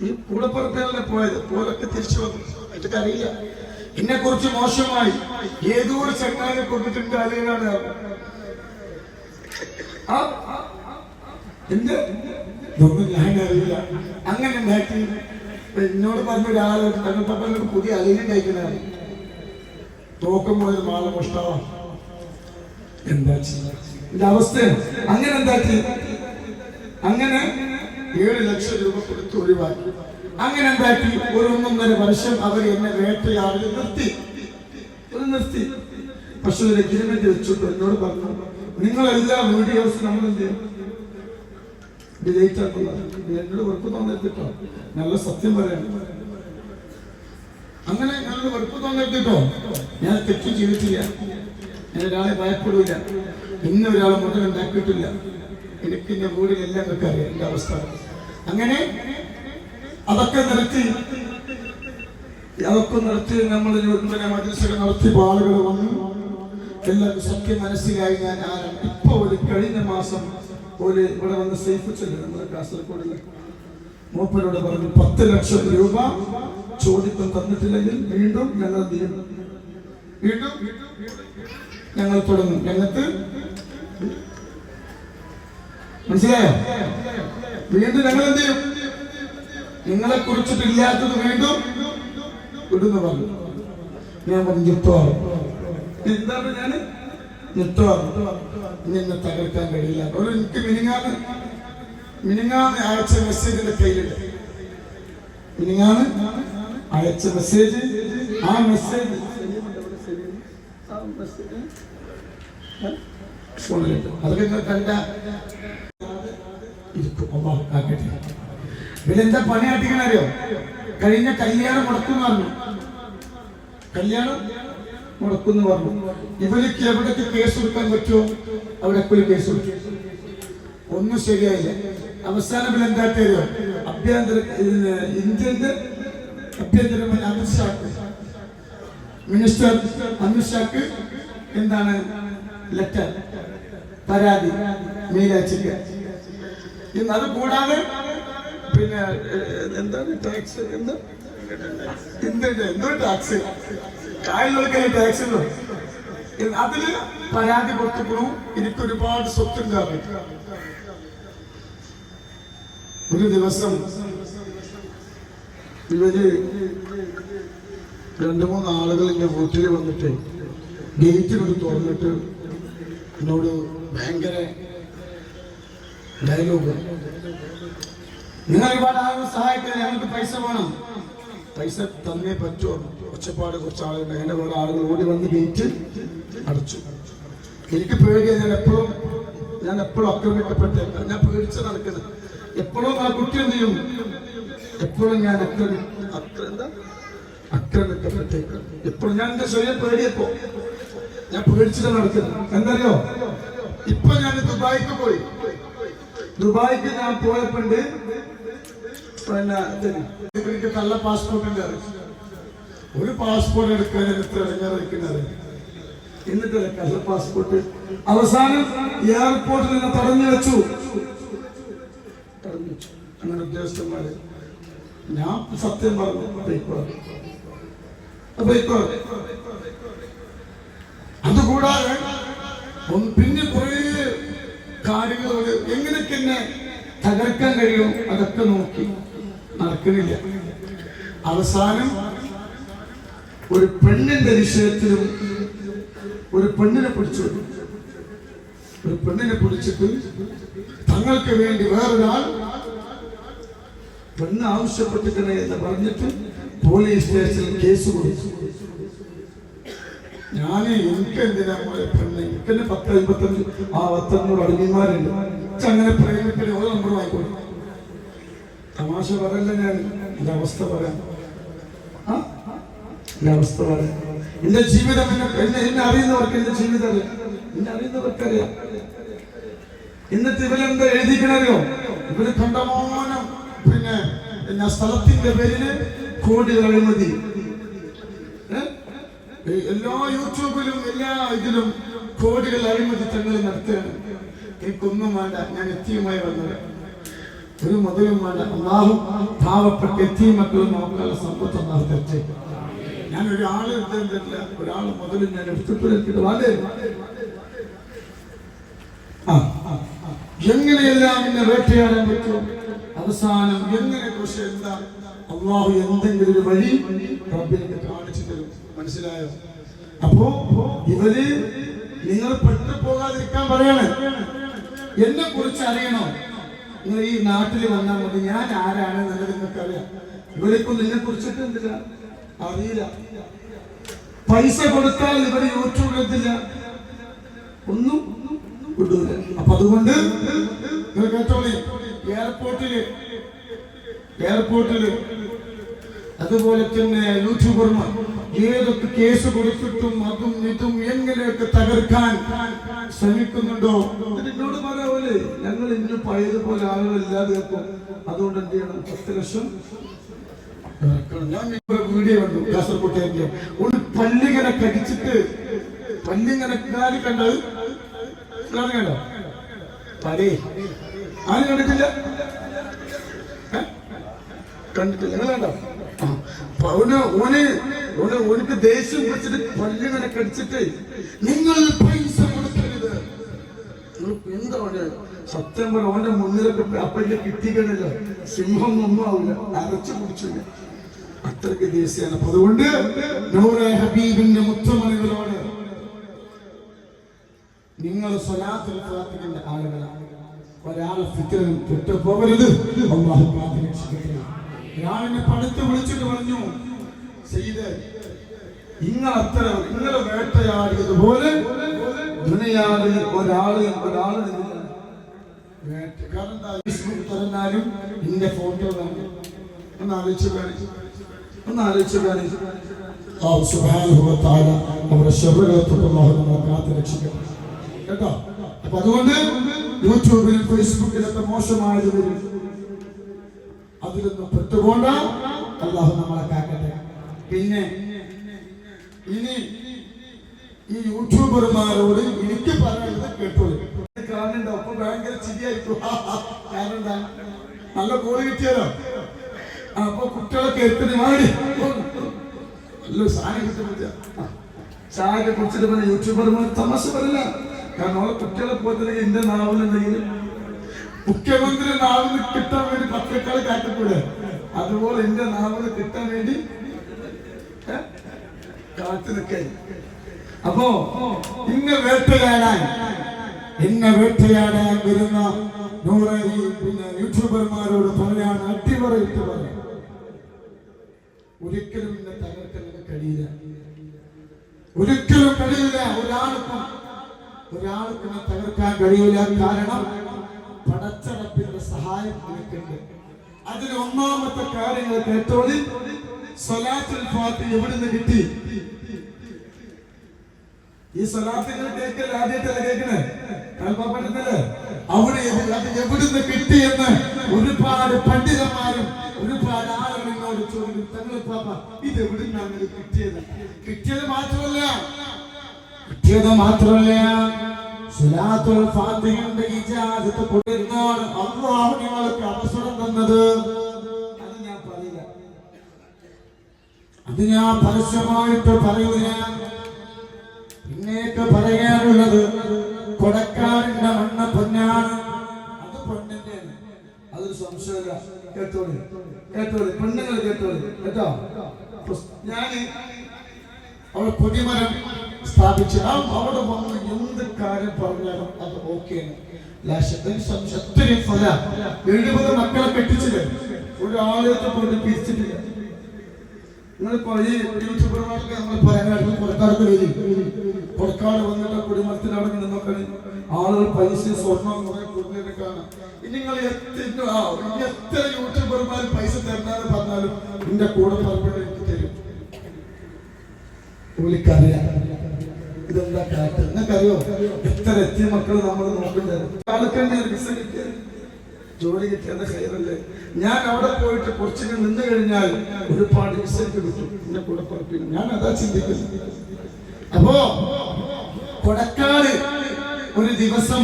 ഈ കൂടപ്പുറപ്പുകളെ പോയത് പോലൊക്കെ തിരിച്ചു വന്നു. ഇതൊക്കെ അറിയില്ല. എന്നെ കുറിച്ച് മോശമായി ഏതോ ഒരു ചങ്ങാനെ കൊണ്ടിട്ടുണ്ട് അലിയാണ്. ഇതൊന്നും ഞാൻ അറിയില്ല. അങ്ങനെ ഉണ്ടാക്കി എന്നോട് പറഞ്ഞ ഒരാള് തങ്ങൾക്കൊക്കെ പുതിയ അലിനും കഴിക്കുന്നതാണ്. തോക്കുമ്പോൾ ഒരു മാള മോഷ്ടാവാ. എന്താ ഇതിന്റെ അവസ്ഥയാണ്. അങ്ങനെ എന്താക്കി? അങ്ങനെ 7 ലക്ഷം രൂപ കൊടുത്ത് ഒഴിവാക്കി. അങ്ങനെ എന്താക്കി? ഒരു 1.5 വർഷം അവർ എന്നെ വേട്ടയാടി നിർത്തി. പക്ഷെ ഒരു എഗ്രിമെന്റ് വെച്ചിട്ട് എന്നോട് പറഞ്ഞു നിങ്ങളെല്ലാ വീഡിയോസ് നമ്മൾ എന്ത് ചെയ്യും? ഡിലീറ്റ് ആക്കുന്നത്. എന്നോട് വെറുപ്പ് തോന്നിട്ടോ, നല്ല സത്യം പറയാം. അങ്ങനെ ഞാനൊരു വെറുപ്പ് തോന്നിട്ടോ, ഞാൻ തെറ്റ് ചെയ്തിട്ടില്ല. ഞാൻ ഒരാളെ ഭയപ്പെടില്ല. ഇന്നൊരാളെ മുതൽ ഉണ്ടാക്കിയിട്ടില്ല. എനിക്ക് എന്റെ വീടിലെല്ലാം ഒക്കെ അറിയാം എന്റെ അവസ്ഥ. അങ്ങനെ അതൊക്കെ നിർത്തി നമ്മൾ മദ്രസകൾ നടത്തിയപ്പോൾ ആളുകൾ വന്നു. എല്ലാവർക്കും സത്യം മനസ്സിലായി. ഞാൻ ആരാണ്. ഇപ്പൊ ഒരു കഴിഞ്ഞ മാസം ഇവിടെ വന്ന് സേഫിച്ചല്ലേ നമ്മുടെ കാസർഗോഡിലെ മൂപ്പരോട് പറഞ്ഞു 10 ലക്ഷം രൂപ ചോദിപ്പം തന്നിട്ടില്ലെങ്കിൽ വീണ്ടും ഞങ്ങൾ എന്ത് ചെയ്യും? വീണ്ടും ഞങ്ങൾ തുടങ്ങും. ഞങ്ങൾക്ക് മനസ്സിലായോ? വീണ്ടും ഞങ്ങൾ എന്ത് ചെയ്യും? നിങ്ങളെ കുറിച്ചിട്ടില്ലാത്തത് വീണ്ടും ഇടുന്നു പറഞ്ഞു. ഞാൻ പറഞ്ഞു ഞെട്ടുവാറും. എന്താണ് ഞാൻ ഞെട്ടുവാറും? എന്നെ തകർക്കാൻ കഴിയില്ല. ഒരു എനിക്ക് മിനിങ്ങാന്ന് അയച്ച മെസ്സേജിന്റെ കയ്യിലുണ്ട്. മിനിങ്ങാന്ന് അയച്ച മെസ്സേജ്, ആ മെസ്സേജ് അതൊക്കെ നിങ്ങൾ കണ്ട ഇവരെന്താ പണി കാട്ടിക്കണറിയോ? കഴിഞ്ഞ കല്യാണം മുടക്കുന്നു പറഞ്ഞു. കല്യാണം മുടക്കുന്നു പറഞ്ഞു. ഇവർക്ക് എവിടേക്ക് കേസ് കൊടുക്കാൻ പറ്റുമോ അവിടെയൊക്കെ ഒരു കേസ് കൊടുക്കും. ഒന്നും ശരിയായില്ല. അവസാനം എന്താക്കിയോ? ഇന്ത്യന്റെ ആഭ്യന്തരമന്ത്രി അമിത്ഷാക്ക്, മിനിസ്റ്റർ അമിത്ഷാക്ക് എന്താണ് ലെറ്റർ, പരാതി മെയിലയച്ചിട്ട്. അത് കൂടാതെ പിന്നെ എന്താണ് ടാക്സ്, എന്താ ഇന്ത്യന്റെ എന്തോ ടാക്സ്, കായലുകൾക്കല്ലേ ടാക്സ് ഉണ്ടോ, അതില് പരാതി കൊടുത്തിക്കണു. എനിക്ക് ഒരുപാട് സ്വത്തുണ്ടാകും. ഒരു ദിവസം ഇവര് 2-3 ആളുകൾ എൻ്റെ വീട്ടിൽ വന്നിട്ട് ഗേറ്റ് കൊണ്ട് തുറന്നിട്ട് എന്നോട് ഭയങ്കര ഡയലോഗ്, നിങ്ങൾ ഒരുപാട് ആളുകൾ സഹായിക്കാൻ, ഞങ്ങൾക്ക് പൈസ വേണം, പൈസ തന്നേ പറ്റുമോ, ഒച്ചപ്പാട് കുറച്ച് ആളുകളുണ്ട്. എൻ്റെ വേറെ ആളുകൾ ഓടി വന്ന് ഗേറ്റ് അടച്ചു. എനിക്ക് പേടിയാണ്, ഞാൻ എപ്പോഴും ആക്രമിക്കപ്പെട്ടേക്കാം, ഞാൻ പേടിച്ച് നടക്കുന്നത്. എപ്പോഴും ആ കുട്ടി എന്ത് ചെയ്യും, എപ്പോഴും ഞാൻ ആക്രമിക്കപ്പെട്ടേക്കാം. എപ്പോഴും ഞാൻ എൻ്റെ സ്വയം പേടിയപ്പോ ഞാൻ പേടിച്ചിട്ട് നടക്കുന്നത്. എന്തറിയോ, ഇപ്പൊ ഞാൻ ദുബായിക്ക് പോയി. ദുബായിക്ക് ഞാൻ പോയപ്പോണ്ട് പിന്നെ എനിക്ക് നല്ല പാസ്പോർട്ടിന്റെ ഒരു പാസ്പോർട്ട് എടുക്കാൻ എത്ര ഇടങ്ങാറിക്കുന്നത്. എന്നിട്ടല്ലേ കള്ള പാസ്പോർട്ട് അവസാനം എയർപോർട്ടിൽ നിന്ന് തടഞ്ഞു വെച്ചു. അങ്ങനെ ഉദ്യോഗസ്ഥന്മാര്, ഞാൻ സത്യം പറഞ്ഞു അതുകൂടാതെ പിന്നെ കുറെ കാര്യങ്ങൾ എങ്ങനെയൊക്കെ എന്നെ തകർക്കാൻ കഴിയും അതൊക്കെ നോക്കി നടക്കുന്നില്ല. അവസാനം ഒരു പെണ്ണിന്റെ വിഷയത്തിലും ഒരു പെണ്ണിനെ പിടിച്ചിട്ട് തങ്ങൾക്ക് വേണ്ടി വേറൊരാൾ പെണ്ണ് ആവശ്യപ്പെട്ടിട്ടുണ്ട് എന്ന് പറഞ്ഞിട്ട് പോലീസ് സ്റ്റേഷനിൽ കേസ് കൊടുത്തു. എനിക്ക് എന്തിനാ പെണ്ണ്, എനിക്കെന്നെ 10-55 അടിമമാരുണ്ട്. അങ്ങനെ പ്രേമിക്കണേ ഓരോ നമ്പർ വാങ്ങിക്കൊടുക്കും. തമാശ പറയല്ല, ഞാൻ എന്റെ അവസ്ഥ പറയാം. എന്റെ ജീവിതം എന്നെ അറിയുന്നവർക്ക് എന്റെ ജീവിതം അറിയാം, എന്നെ അറിയുന്നവർക്കറിയാം. എന്നിട്ട് ഇവരെന്താ എഴുതിക്കണറിയോ, ഇവര് കണ്ടമാനം പിന്നെ സ്ഥലത്തിന്റെ പേരില് കോടികൾ അഴിമതി. എല്ലാ യൂട്യൂബിലും എല്ലാ ഇതിലും കോടികൾ അഴിമതി തങ്ങൾ നടത്തുകയാണ്. എനിക്കൊന്നും വേണ്ട, ഞാൻ എത്തിയുമായി വന്നത്, ഒരു മുതലും വേണ്ട. അല്ലാഹു പാവപ്പെട്ട എത്തിയ മക്കളും നോക്കാനുള്ള സമ്പത്ത് നടത്തട്ടെ. ഞാൻ ഒരാള് തരില്ല, ഒരാൾ മുതലും ഞാൻ എടുത്തിട്ട് വാലേ എങ്ങനെയെല്ലാം എന്നെ വേട്ടയാടാൻ പറ്റും. അവസാനം എങ്ങനെ കൃഷി എന്താ അള്ളാഹു എന്തെങ്കിലും ഒരു വഴി റബ്ബിനെ കാണിച്ചു തരും. മനസ്സിലായോ? അപ്പോ ഇവര് നിങ്ങൾ പെട്ടു പോകാതിരിക്കാൻ പറയണേ. എന്നെ കുറിച്ച് അറിയണോ? നിങ്ങൾ ഈ നാട്ടിൽ വന്നാൽ മതി, ഞാൻ ആരാണ് എന്നുള്ളത് നിങ്ങൾക്ക് അറിയാം. ഇവരൊക്കെ നിന്നെ കുറിച്ചിട്ട് എന്തില്ല അറിയില്ല. പൈസ കൊടുത്താൽ ഇവര് യൂട്യൂബിലെത്തില്ല, ഒന്നും വിടൂല. അപ്പൊ അതുകൊണ്ട് നിങ്ങൾ കേട്ടോളി, എയർപോർട്ടില് അതുപോലെ തന്നെ യൂട്യൂബർമാർ ഏതൊക്കെ കേസ് കൊടുത്തിട്ടും അതും ഇതും എങ്ങനെയൊക്കെ തകർക്കാൻ ശ്രമിക്കുന്നുണ്ടോ. എന്നോട് പറയാവൂലേ, ഞങ്ങൾ ഇന്ന് പഴയതുപോലെ ആളുകളില്ലാതെ വെക്കും. അതുകൊണ്ട് എന്ത് ചെയ്യണം, 10 ലക്ഷം. ഞാൻ വീഡിയോ കണ്ടു, കാസർകോട്ടെ ഒരു പല്ലിങ്ങനെ കടിച്ചിട്ട് പല്ലിങ്ങനെ കാലി കണ്ടത് കണ്ടോ? പലേ ആരും കണ്ടിട്ടില്ല, കണ്ടിട്ടില്ല. നിങ്ങൾ കണ്ടോ? ഓനക്ക് ദേഷ്യം പിടിച്ചിട്ട് പല്ലിങ്ങനെ കടിച്ചിട്ട് നിങ്ങൾ പൈസ കൊടുക്കരുത്. എന്താ സത്യം പറഞ്ഞ ഓന്റെ മുന്നിലൊക്കെ അപ്പന്റെ കിട്ടിക്കണില്ല, സിംഹം ഒന്നും ആവില്ല, അരച്ചു കുടിച്ചില്ല, അത്രയ്ക്ക് ദേശീയാണ്. അപ്പൊ അതുകൊണ്ട് നൂറെ ഹബീബിന്റെ മുത്തമണികളോട് നിങ്ങൾ സ്വലാത്തിൽ പ്രാർത്ഥിക്കേണ്ട ആളുകളാണ്. ഒരാളെ ഫിക്റിൽ പെട്ടു പോകരുത്. അല്ലാഹു പ്രാർത്ഥിക്കട്ടെ. ഒരാളിനെ പടുത്ത് വിളിച്ചിട്ട് പറഞ്ഞു, ചെയ്ത് നിങ്ങളെ വേട്ടയാടിയതുപോലെ ദുനിയാവിൽ ഒരാള് തുറന്നാലും നിന്റെ ഫോട്ടോ ഒന്ന് ആലോചിച്ചു കാണിച്ചു. നമ്മുടെ ശബ്ദങ്ങളെ കാത്തു രക്ഷിക്കണം കേട്ടോ. അപ്പൊ അതുകൊണ്ട് യൂട്യൂബിലും ഫേസ്ബുക്കിലൊക്കെ മോശമായത് വരും, അതിലൊന്നും പെട്ടുകൊണ്ട് അല്ലാഹു നമ്മളെ കാക്കട്ടെ. പിന്നെ ഇനി ഈ യൂട്യൂബർമാരോട് എനിക്ക് പറയുന്നത് കേട്ടോളൂ. കാണണ്ട, അപ്പൊ ഭയങ്കര ചിരിയായിരിക്കും. കാരണം എന്താ, നല്ല കോള് കിട്ടിയാലോ. അപ്പൊ കുട്ടികളൊക്കെ എത്തി മാറി നല്ല സാധനം കിട്ടുന്നില്ല. ചായ കുടിച്ചിട്ട് പറഞ്ഞ യൂട്യൂബർമാർ തമാശ പറയില്ല. കാരണം ഓളെ കുട്ടികളെ പോലത്തെ എന്റെ നാവിലുണ്ടെങ്കിൽ മുഖ്യമന്ത്രി നാവിൽ കിട്ടാൻ വേണ്ടി 10 കാട്ടിക്കൂടെ. അതുപോലെ എന്റെ നാവിന് കിട്ടാൻ വേണ്ടി കാത്തു നിൽക്കാൻ. അപ്പോ എന്നെ വേട്ടയാടാൻ വരുന്ന പിന്നെ യൂട്യൂബർമാരോട് പറയാണ്, അടിപറയിട്ട് പറയാം, ഒരിക്കലും എന്നെ തകർക്കാൻ കഴിയില്ല, ഒരിക്കലും കഴിയില്ല. ഒരാൾക്കും എന്നെ തകർക്കാൻ കഴിയില്ല. കാരണം പടച്ചറപ്പിന്റെ സഹായം എനിക്കുണ്ട്. അതിൽ ഒന്നാമത്തെ കാര്യങ്ങൾ കേട്ടോളി. സ്വലാത്തുൽ ഫാത്തിഹ എവിടുന്ന് കിട്ടി? ഈ സ്വലാത്തുകൾ കേൾക്കൽ ആദ്യമായിട്ടല്ല കേൾക്കണേ, കാൽപ്പാപ്പല്ലേ? അവിടെ അത് എവിടുന്ന് കിട്ടിയെന്ന് ഒരുപാട് പണ്ഡിതന്മാരും ഒരുപാട് ആളുകൾ എന്നോട് ചോദിക്കും. തങ്ങൾ പാപ്പ ഇത് എവിടുന്നാണ് കിട്ടിയത്? കിട്ടിയത് മാത്രമല്ല സ്വലാത്തുൽ ഫാത്തിഹയുടെ ഇജാസത്ത് കൊടുത്താണ് അല്ലാഹു നിങ്ങൾക്ക് അവസരം തന്നത്. അത് ഞാൻ പരസ്യമായിട്ട് പറയൂല. പിന്നേക്ക് പറയാനുള്ളത് കൊടക്കാടിന്റെ മണ്ണ് പൊന്നാണ്, അത് പൊന്നിന്റെയാണ്, അതൊരു സംശയമില്ല. കേട്ടോളി പെണ്ണുങ്ങൾ കേട്ടോളി കേട്ടോ. ഞാന് അവിടെ കൊടിമരം സ്ഥാപിച്ച് അവിടെ വന്ന് എന്ത് കാര്യം പറഞ്ഞാലും അത് ഓക്കെയാണ്. 70 മക്കളെ കെട്ടിച്ചില്ല, ഒരാളേക്ക് പോയിട്ട് പിരിച്ചിട്ടില്ല. നിങ്ങളിപ്പോ ഈ യൂട്യൂബർമാർക്ക് നമ്മൾ പറയാനായിട്ട് കൊടക്കാടത്ത് വരും. കൊടക്കാട് വന്നിട്ട് കുടിമരത്തിൽ അവിടെ നിന്നൊക്കെ ആളുകൾ പൈസ സ്വർണ്ണം കുറെ കൂടുതലൊക്കെ കാണാം. ഇനി നിങ്ങൾ എത്ര യൂട്യൂബർമാർ പൈസ തരുന്നാന്ന് പറഞ്ഞാലും എന്റെ കൂടെ പറഞ്ഞിട്ട് എനിക്ക് തരും. പുള്ളിക്കറിയാം ഇതെന്താ കാറ്റ്. നിങ്ങൾക്കറിയോ എത്ര എത്തിയ മക്കൾ നമ്മൾ നോക്കുന്നത്? ആൾക്കെന്നെ വിസ കിട്ടിയ ജോലി കിട്ടിയത് കയറല്ലേ. ഞാൻ അവിടെ പോയിട്ട് കുറച്ചു നിന്ന് കഴിഞ്ഞാൽ ഒരുപാട് റിസൾട്ട് കിട്ടും എന്നെ കൂടെ പറപ്പിക്കും. ഞാൻ അതാ ചിന്തിക്കുന്നത്. അപ്പോ കൊടക്കാട് ഒരു ദിവസം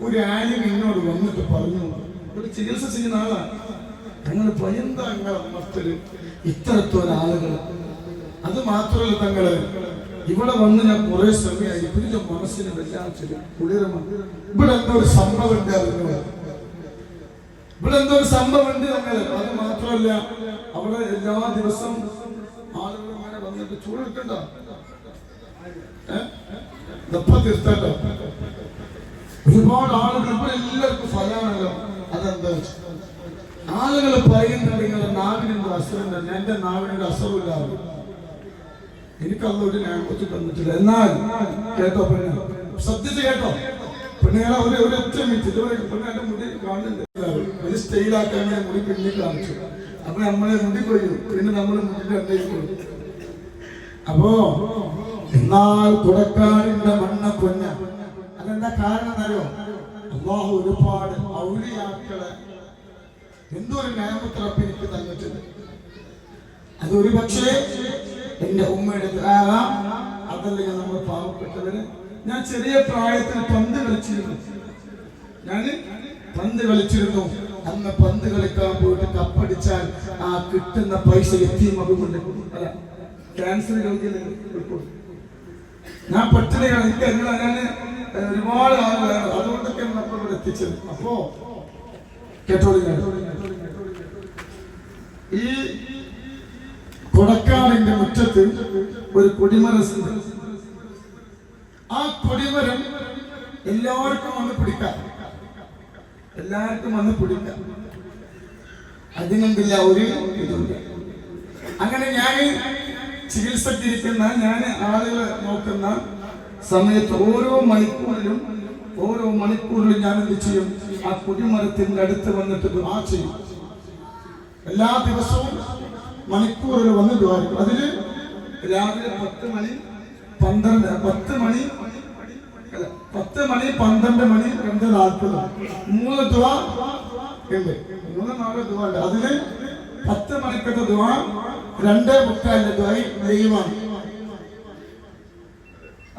ഒരു ആലിം എന്നോട് വന്നിട്ട് പറഞ്ഞു, ഒരു ചികിത്സ ചെയ്യുന്ന ആളാണ്, ഞങ്ങൾ ഭയന്താ മറ്റൊരു ഇത്തരത്തോര ആളുകൾ. അത് മാത്രമല്ല തങ്ങള് ഇവിടെ വന്ന് ഞാൻ കുറെ സമയമായി, ഇവരുടെ മനസ്സിന് വല്ലാത്തൊരു കുളിരമാണ്. ഇവിടെ എന്തോ ഒരു സംഭവം ഉണ്ട്, ഇവിടെ എന്തോ ഒരു സംഭവം ഉണ്ട് തങ്ങള്. അത് മാത്രമല്ല അവിടെ എല്ലാ ദിവസവും ആളുകൾ അങ്ങനെ വന്നിട്ട് ചൂടെടുക്കണ്ട തീർത്തോ. ഒരുപാട് ആളുകൾ ഇവിടെ എല്ലാവർക്കും ഫലമാണല്ലോ. അതെന്താ ആളുകൾ പറയുന്നത് നിങ്ങളുടെ നാവിനെന്തോ അസുഖം. എന്റെ നാവിനൊരു അസുഖമില്ലാതെ എനിക്കതൊരു ഞാൻകുറിച്ച് തന്നിട്ടില്ല. എന്നാൽ കേട്ടോ പെണ്ണ, ശ്രദ്ധിച്ച് കേട്ടോ പെണ്ണുങ്ങളെ ഒരു ഒറ്റ മിനിറ്റ്. ഇതുവരെ പെണ്ണെ മുടി കാണുന്നുണ്ട്, ഒരു സ്റ്റൈലാക്കാൻ മുടി പിന്നി കാണിച്ചു. അപ്പൊ നമ്മളെ മുടി കൊയ്യും, പിന്നെ നമ്മള് മുടിന്റെ എണ്ണയിൽ കൊയ്യും. അപ്പോ എന്നാൽ കൊടക്കാടിന്റെ മണ്ണ കൊഞ്ഞ. അതെന്താ കാരണം എന്നറിയോ? അല്ലാഹു ഒരുപാട് ഔലിയാക്കളെ എന്തോ ഒരു ന്യായമത്രപ്പ് എനിക്ക് തന്നിട്ടുണ്ട്. അതൊരു പക്ഷേ എന്റെ ഉമ്മയുടെ ആകാം, അതല്ലെങ്കിൽ നമ്മൾ പാവപ്പെട്ടവര്. ഞാൻ ചെറിയ പ്രായത്തിൽ പന്ത് കളിച്ചിരുന്നു. അന്ന് പന്ത് കളിക്കാൻ പോയിട്ട് കപ്പടിച്ചാൽ ആ കിട്ടുന്ന പൈസ എത്തിയുമുണ്ട്. അല്ല, ക്യാൻസർ രോഗികൾ ഞാൻ പട്ടിണിയാണ്. എനിക്ക് ഞാൻ ഒരുപാട് ആളുകളാണ്, അതുകൊണ്ടൊക്കെ നമ്മൾ ഇവിടെ എത്തിച്ചത്. അപ്പോ കേട്ടോളി, ഈ കൊടക്കാടിന്റെ മുറ്റത്ത് ഒരു കൊടിമരം. ആ കൊടിമരം എല്ലാവർക്കും വന്ന് പിടിക്കാം, അതിനെന്തില്ല ഒരു ഇതുണ്ട്. അങ്ങനെ ഞാൻ ചികിത്സക്കിരിക്കുന്ന, ഞാൻ ആളുകളെ നോക്കുന്ന സമയത്ത് ഓരോ മണിക്കൂറിലും ഞാൻ എന്ത് ചെയ്യും? ആ കൊടിമരത്തിന്റെ അടുത്ത് വന്നിട്ട് ദുആ ചെയ്യും. എല്ലാ ദിവസവും മണിക്കൂറിൽ വന്ന് ദ്വാരിക്കും. അതില് രാവിലെ 10 മണി 12 മണി 2:40 3 ദുആ ഉണ്ട്, 3-4 ദുആ ഉണ്ട്. അതില് 10 മണിക്കത്തെ ദുആ, 2:45 ദുആ ലൈവാണ്.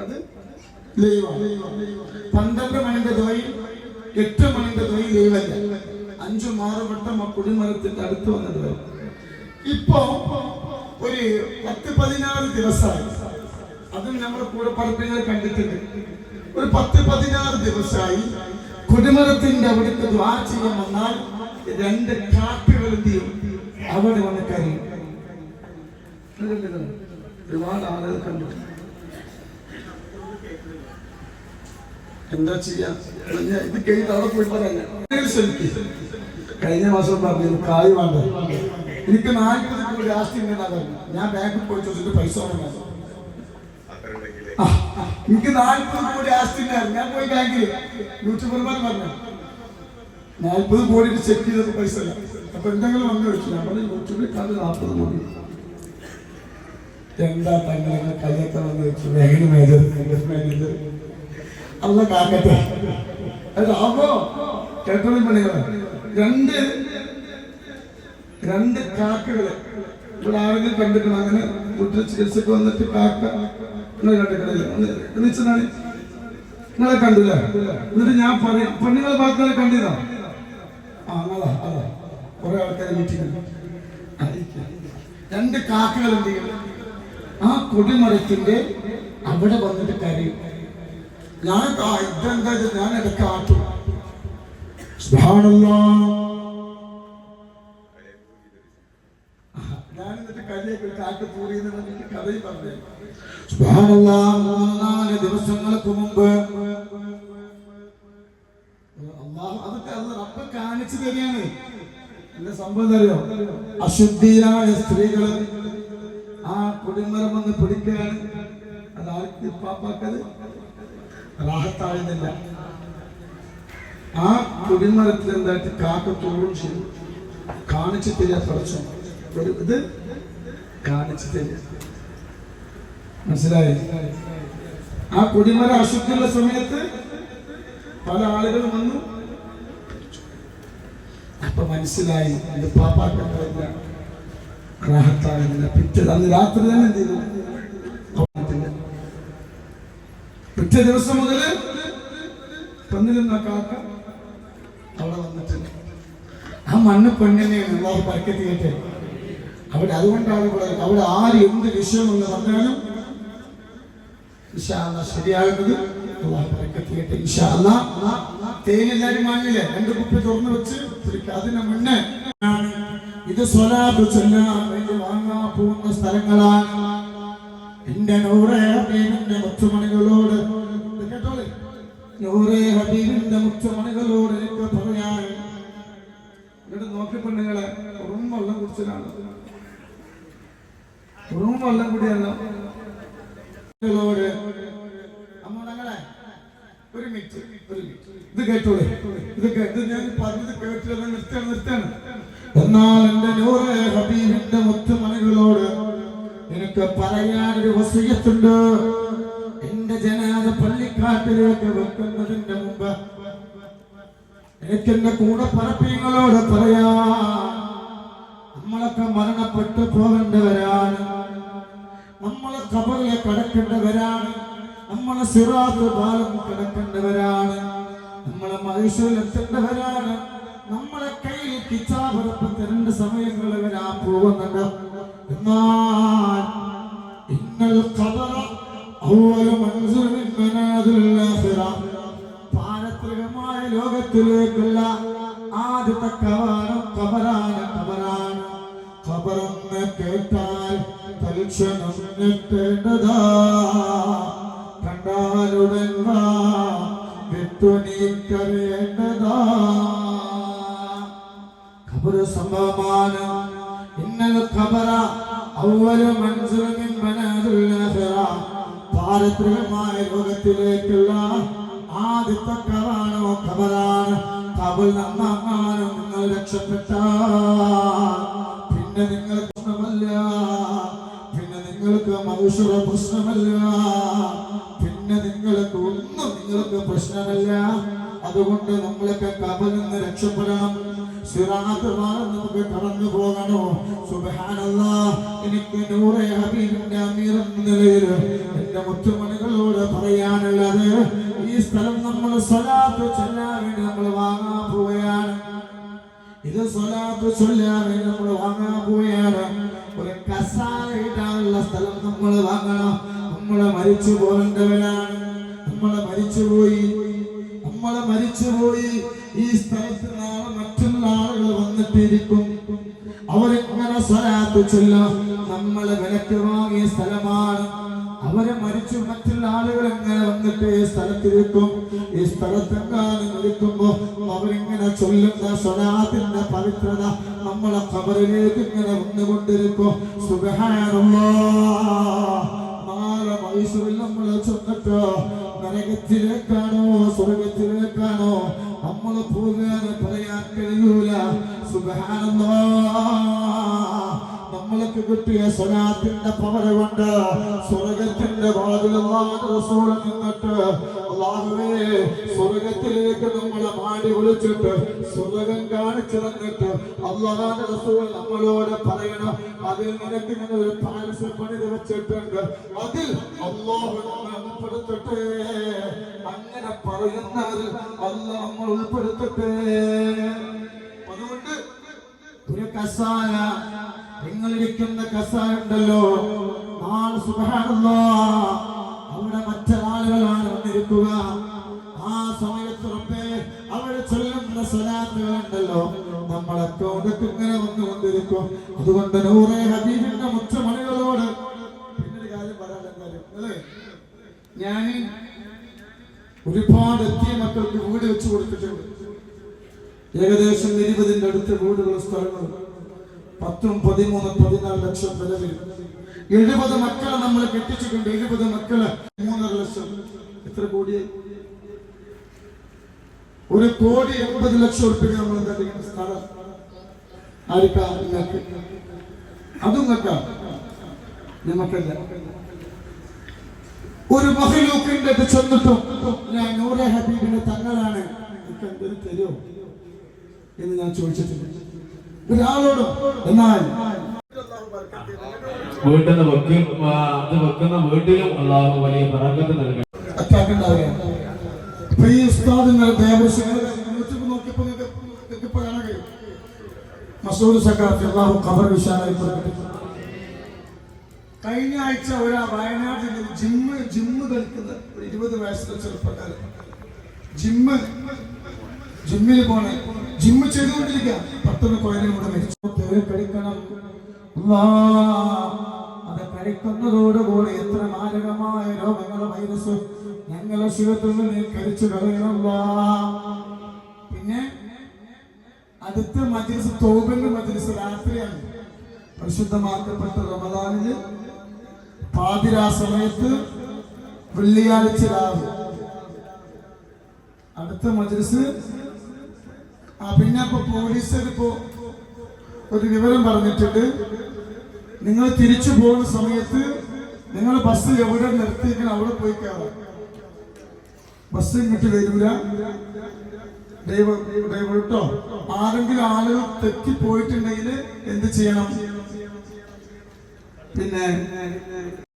അത് ലൈവാണ്. 12 മണിന്റെ ദുആ, 8 മണിന്റെ ദുആ ലൈവല്ല. 5-6 വട്ടം ആ കുടിമരത്തിന്റെ അടുത്ത് വന്നത് വരും. ഇപ്പോ ഒരു 10-14 ദിവസമായി, അതും നമ്മുടെ കൂടെ പറപ്പിനെ കണ്ടിട്ടുണ്ട്. ഒരു 10-14 ദിവസമായി കുടിമരത്തിന്റെ അവിടുത്തെ ദ്വാ ചെയ്യാൻ വന്നാൽ രണ്ട് കാക്കകൾ എന്ത് ചെയ്യും? അവിടെ വന്ന് കരയും. ഒരുപാട് ആളുകൾ കണ്ടു. എന്താ ചെയ്യാ? ഇത് കഴിഞ്ഞ അവിടെ പോയി പറയാൻ കഴിഞ്ഞ മാസം പറഞ്ഞു കായ് വേണ്ട, എനിക്ക് 40 കോടി ആസ്തി ഉണ്ടെന്നാ പറഞ്ഞു. ഞാൻ ബാങ്കിൽ പോയി ചോദിച്ചിട്ട് പൈസ വേണം. എനിക്ക് 40 കോടി ആസ്തി ഉണ്ടായിരുന്നു. ഞാൻ പോയി ബാങ്കില് യൂട്യൂബർമാർ പറഞ്ഞു 40 കോടി ചെക്ക് ചെയ്തപ്പോ പൈസ ഇല്ല. അപ്പൊ എന്തെങ്കിലും വന്നു വെച്ചു. നമ്മൾ യൂട്യൂബിൽ കണ്ട് 40 കോടി എന്താ തങ്ങൾ കയ്യൊക്കെ വന്ന് വെച്ചു. ബാങ്കിന് മാനേജർ അല്ല കാക്കട്ടെ. അപ്പോ കേട്ടോളി പണികള് രണ്ട് കാക്കകള് ഇവിടെ ആരെങ്കിലും കണ്ടിട്ടുണ്ട്? അങ്ങനെ വീട്ടിൽ ചികിത്സക്ക് വന്നിട്ട് കാക്ക നിങ്ങൾ കണ്ടിട്ടില്ല? നിങ്ങളെ കണ്ടില്ല? എന്നിട്ട് ഞാൻ പറയാം, പെണ്ണുങ്ങളെ ഭാഗങ്ങളെ കണ്ടില്ല. അതാ കുറെ ആൾക്കാരെ മീറ്റിംഗ്. രണ്ട് കാക്കകൾ എന്ത് ചെയ്യും? ആ കൊടിമരത്തിന്റെ അവിടെ വന്നിട്ട് കരയും. ഞാൻ ഇതെന്താ, ഞാൻ ഇടയ്ക്ക് ആട്ടും. ഞാൻ എന്നിട്ട് കരിയൊക്കെ കാക്ക തൂറിയെന്ന് പറഞ്ഞിട്ട് കഥയും പറഞ്ഞു. 3-4 ദിവസങ്ങൾക്ക് മുമ്പ് അതൊക്കെ റബ്ബ് കാണിച്ചു തരികയാണ്. എന്താ സംഭവം അറിയോ? അശുദ്ധിയിലായ സ്ത്രീകള് ആ കൊടിമരം വന്ന് പിടിക്കുകയാണ്. അത് ആർക്ക് പാപ്പാക്കത് റാഹത്താകുന്നില്ല. ആ കൊടിമരത്തിൽ എന്തായിട്ട് കാക്ക തോറും ചെയ്തു. കാണിച്ചു തരിക പഠിച്ചു. ഒരു ഇത് കാണിച്ചു തരിക. മനസ്സിലായി? ആ കൊടിമര അശുദ്ധിയുള്ള സമയത്ത് പല ആളുകളും വന്നു. അപ്പൊ മനസ്സിലായി ഇത് പാപ്പാക്കല്ല, റാഹത്താകുന്നില്ല. അന്ന് രാത്രി തന്നെ എന്ത് ചെയ്തു? പിറ്റേ ദിവസം മുതല് പെണ്ണിരുന്ന കാക്ക അവിടെ വന്നിട്ടില്ല. ആ മണ്ണ് പെണ്ണിനെയാണ് അല്ലാഹു ബർക്കത്ത് ചെയ്യട്ടെ. അവിടെ അതുകൊണ്ടാണ് അവിടെ ആര് എന്ത് വിഷയമെന്ന് പറഞ്ഞാലും ഇൻഷാ അല്ലാഹ് ശരിയാകുന്നത് അല്ലാഹു ബർക്കത്ത് ചെയ്യട്ടെ. ഇൻഷാ അല്ലാഹ് തേനെല്ലാരും വാങ്ങില്ലേ? 2 കുപ്പി തുറന്നു വെച്ച് അതിന് മുന്നേ ഇത് സ്വലാത്ത് ചൊല്ലാൻ വേണ്ടി വാങ്ങാൻ പോകുന്ന സ്ഥലങ്ങളാണ്. എന്റെ നൂറേ ഹബീബിന്റെ മുത്തുമണികളോട് കേട്ടോളെ, നൂറേ ഹബീബിന്റെ മുത്തുമണികളോട് എനിക്ക് പറയാൻ, ഇവിടെ നോക്കി പെണ്ണുങ്ങളെ ഉറും വെള്ളം കുടിച്ചതാണ്. ഉറും വെള്ളം കൂടിയല്ല അമ്മങ്ങളെ ഒരു മിനിറ്റ് ഇത് കേട്ടോളെ. ഇത് ഞാൻ പറഞ്ഞത് കേട്ടില്ല, നിർത്താണ്. എന്നാൽ എന്റെ നൂറേ ഹബീബിന്റെ മുത്തുമണികളോട് എനിക്ക് പറയാനൊരു വസിയത്തുണ്ട്. എന്റെ ജനാദ പള്ളിക്കാട്ടിലേക്ക് വെക്കുന്നതിന്റെ മുമ്പ് എനിക്ക് എന്റെ കൂടെ പറപ്പിങ്ങളോട് പറയാ, നമ്മളൊക്കെ മരണപ്പെട്ടു പോകേണ്ടവരാണ്, നമ്മളെ ഖബറിലെ കടക്കേണ്ടവരാണ്, നമ്മളെ സിറാത്ത് പാലം കിടക്കേണ്ടവരാണ്, നമ്മളെ മഹ്ശറിലെത്തേണ്ടവരാണ്. നമ്മളെ കയ്യിൽ കിതാബ് തരേണ്ട സമയങ്ങൾ വരാൻ പോകുന്നുണ്ട്. എന്നാൽ ഇന്നൽ ഖബറ അവ്വലു മൻസിലിൻ മനാദിൽ ആഖിറ, പാരത്രികമായ ലോകത്തിലേക്കുള്ള ആദ്യത്തെ കവാടം ഖബറാണ്. ഖബറെന്ന് കേട്ടാൽ തൽക്ഷണം ഞെട്ടേണ്ടതാ, കണ്ടാലുടൻ വിട്ടുനീക്കറിയേണ്ടതാ. ഖബർ സംഭവമാണ്. ഇന്നൽ ഖബറ അവ്വലു മൻസിലിൻ മനാദിൽ ആഖിറ, പാരത്രികമായ ലോകത്തിലേക്കുള്ള ആദ്യത്തെ കവാടം ഖബറാണ്. ഖബർ നന്നാകാനും നിങ്ങൾ രക്ഷപ്പെട്ടാൽ പിന്നെ നിങ്ങൾക്ക് പ്രശ്നമല്ല, പിന്നെ നിങ്ങൾക്ക് മനുഷ്യര പ്രശ്നമല്ല, പിന്നെ നിങ്ങൾക്ക് ഒന്നും പ്രശ്നമല്ല. അതുകൊണ്ട് നമ്മളൊക്കെ ഖബറിൽ നിന്ന് രക്ഷപ്പെടണം. സിറാത്ത് പാലം നമുക്ക് കടന്നു പോകണോ? സുബ്ഹാനല്ലാഹ്. എനിക്ക് നൂറേ ഹബീബിന്റെ അമീർ എന്ന നിലയിൽ എന്റെ മുത്തുമണികളോട് പറയാനുള്ളത്, ഈ സ്ഥലം നമ്മൾ സ്വലാത്ത് ചൊല്ലാൻ വേണ്ടി നമ്മൾ വാങ്ങാൻ പോവുകയാണ്. ഇത് സ്വലാത്ത് ചൊല്ലാൻ വേണ്ടി നമ്മൾ വാങ്ങാൻ പോവുകയാണ്. ഒരു കസാല ഇടാനുള്ള സ്ഥലം നമ്മൾ വാങ്ങണം. നമ്മളെ മരിച്ചു പോകേണ്ടവരാണ്. നമ്മളെ മരിച്ചുപോയി. ഈ സ്ഥലത്ത് നാളെ മറ്റുള്ള ആളുകൾ വന്നിട്ടിരിക്കും. അവരെങ്ങനെ സ്വലാത്ത് ചൊല്ലും. നമ്മളെ വിലക്ക് വാങ്ങിയ സ്ഥലമാണ്. അവരെ മരിച്ചു മറ്റുള്ള ആളുകൾ എങ്ങനെ വന്നിട്ട് ഈ സ്ഥലത്തിരിക്കും. ഈ സ്ഥലത്തെങ്ങാനും ഇരിക്കുമ്പോ അവരിങ്ങനെ ചൊല്ലുന്ന സ്വലാത്തിന്റെ പവിത്രത നമ്മളെ ഖബറിലേക്ക് ഇങ്ങനെ വന്നുകൊണ്ടിരിക്കും. സുബ്ഹാനല്ലാഹ്. നാളെ മൈസൂരിൽ നമ്മളെ ചെന്നിട്ടോ നരകത്തിലേക്കാണോ സ്വർഗത്തിലേക്കാണോ നമ്മൾ പോകാൻ പറയാൻ കഴിയൂല. സുബ്ഹാനല്ലാഹ്. നമ്മൾക്ക് കിട്ടിയ സ്വലാത്തിന്റെ പവർ കൊണ്ട് സ്വർഗത്തിന്റെ വാതിലല്ലാഹുവിന്റെ റസൂൽ നിന്നിട്ട് അല്ലാഹുവേ സ്വർഗത്തിലേക്ക് നമ്മളെ മാടി വിളിച്ചിട്ട് സ്വർഗം കാണിച്ചു തന്നിട്ട് അല്ലാഹുവിന്റെ റസൂൽ നമ്മളോട് പറയണം, അതിൽ നിനക്ക് ഇങ്ങനെ ഒരു പാലസ് പണിത് വെച്ചിട്ടുണ്ട്, അതിൽ അല്ലാഹു നമ്മെ ഉൾപ്പെടുത്തട്ടെ. അങ്ങനെ പറയുന്നവരിൽ അല്ലാഹു നമ്മൾ ഉൾപ്പെടുത്തട്ടെ. അതുകൊണ്ട് ഒരു കസായ, നിങ്ങളിരിക്കുന്ന കസായ ഉണ്ടല്ലോ, നാളെ സുബ്ഹാനല്ലാഹ് അവിടെ മറ്റൊരാളുകളാണ് വന്നിരിക്കുക. ആ സമയത്ത് റബ്ബേ അവിടെ ചൊല്ലുന്ന സ്വലാത്തുകൾ ഉണ്ടല്ലോ നമ്മളെ അക്കൗണ്ടൊക്കെ ഇങ്ങനെ വന്നുകൊണ്ടിരിക്കും. അതുകൊണ്ട് നൂറെ ഹബീബിന്റെ മുച്ചമണികളോട് പിന്നൊരു കാര്യം പറയാൻ, ഞാൻ ഒരുപാട് എത്തിയ മക്കൾക്ക് വീട് വെച്ച് കൊടുത്തിട്ടുണ്ട്. ഏകദേശം 20ന്റെ അടുത്ത് വീടുകൾ, സ്ഥലങ്ങൾ 10, 13, 14 ലക്ഷം വില വരും. 70 മക്കളെ നമ്മൾ കെട്ടിച്ചിട്ടുണ്ട്. 70 മക്കള് 3.5 ലക്ഷം. എത്ര കോടിയായി? 1,80,00,000 ഉറുപ്പിക നമ്മൾ എന്താ സ്ഥലം ആർക്കാ? നിങ്ങൾക്ക്. അതും നിങ്ങൾക്കാ, നമുക്കല്ല. ഒരു മഹ്ലൂക്കിന്റെ ചെന്നിട്ടും ഞാൻ നൂറെ ഹബീബിന്റെ തങ്ങളാണ്, എനിക്ക് എന്തൊരു തരുമോ എന്ന് ഞാൻ ചോദിച്ചിട്ടുണ്ട് ഒരാളോടും. എന്നാൽ വീട്ടിൽ നിന്ന് വെക്കുന്ന വീട്ടിലും അല്ലാഹു വലിയ ബറക്കത്ത് നൽകട്ടെ. ഇപ്പൊ ഈ ഉസ്താദിന്റെ ദേവസ്വങ്ങൾ നോക്കിയപ്പോ നിങ്ങൾക്ക് കാണാൻ കഴിയും. മസൂദ് സഖാഫി അല്ലാഹു ഖബർ വിശാലായി കൊടുക്കട്ടെ. കഴിഞ്ഞ ആഴ്ച ഒരു വയനാട്ടിൽ ജിമ്മ് കളിക്കുന്ന ഒരു 20 വയസ്സുള്ള ചെറുപ്പക്കാരൻ ജിമ്മിൽ പോണേ, ജിമ്മ് ചെയ്തുകൊണ്ടിരിക്കുക. പെട്ടെന്ന് കോയിലൂടെ മരിച്ചു. കഴിക്കണം. അത് കഴിക്കുന്നതോടുകൂടി എത്ര മാരകമായ രോഗങ്ങളെ വൈറസ് ഞങ്ങളെ ശരീരത്തിൽ നിന്ന് കഴിച്ചു കളയണം. പിന്നെ അടുത്ത മജ്‌ലിസ് തൗബന്റെ മജ്‌ലിസ് രാത്രിയാണ്. പരിശുദ്ധമാക്കപ്പെട്ട റമദാനില് പാതിരാ സമയത്ത് വെള്ളിയാഴ്ച രാവ് അടുത്ത മജ്‌ലിസ്. പിന്നെ ഇപ്പൊ പോലീസുകാർ ഇപ്പോ ഒരു വിവരം പറഞ്ഞിട്ടുണ്ട്, നിങ്ങൾ തിരിച്ചു പോകുന്ന സമയത്ത് നിങ്ങൾ ബസ് എവിടെ നിർത്തിയിരിക്കണം അവിടെ പോയി കയറാം. ബസ് ഇങ്ങോട്ട് വരൂല. ഡ്രൈവർ കേട്ടോ, ആരെങ്കിലും ആളുകൾ തെറ്റിപ്പോയിട്ടുണ്ടെങ്കിൽ എന്ത് ചെയ്യണം? പിന്നെ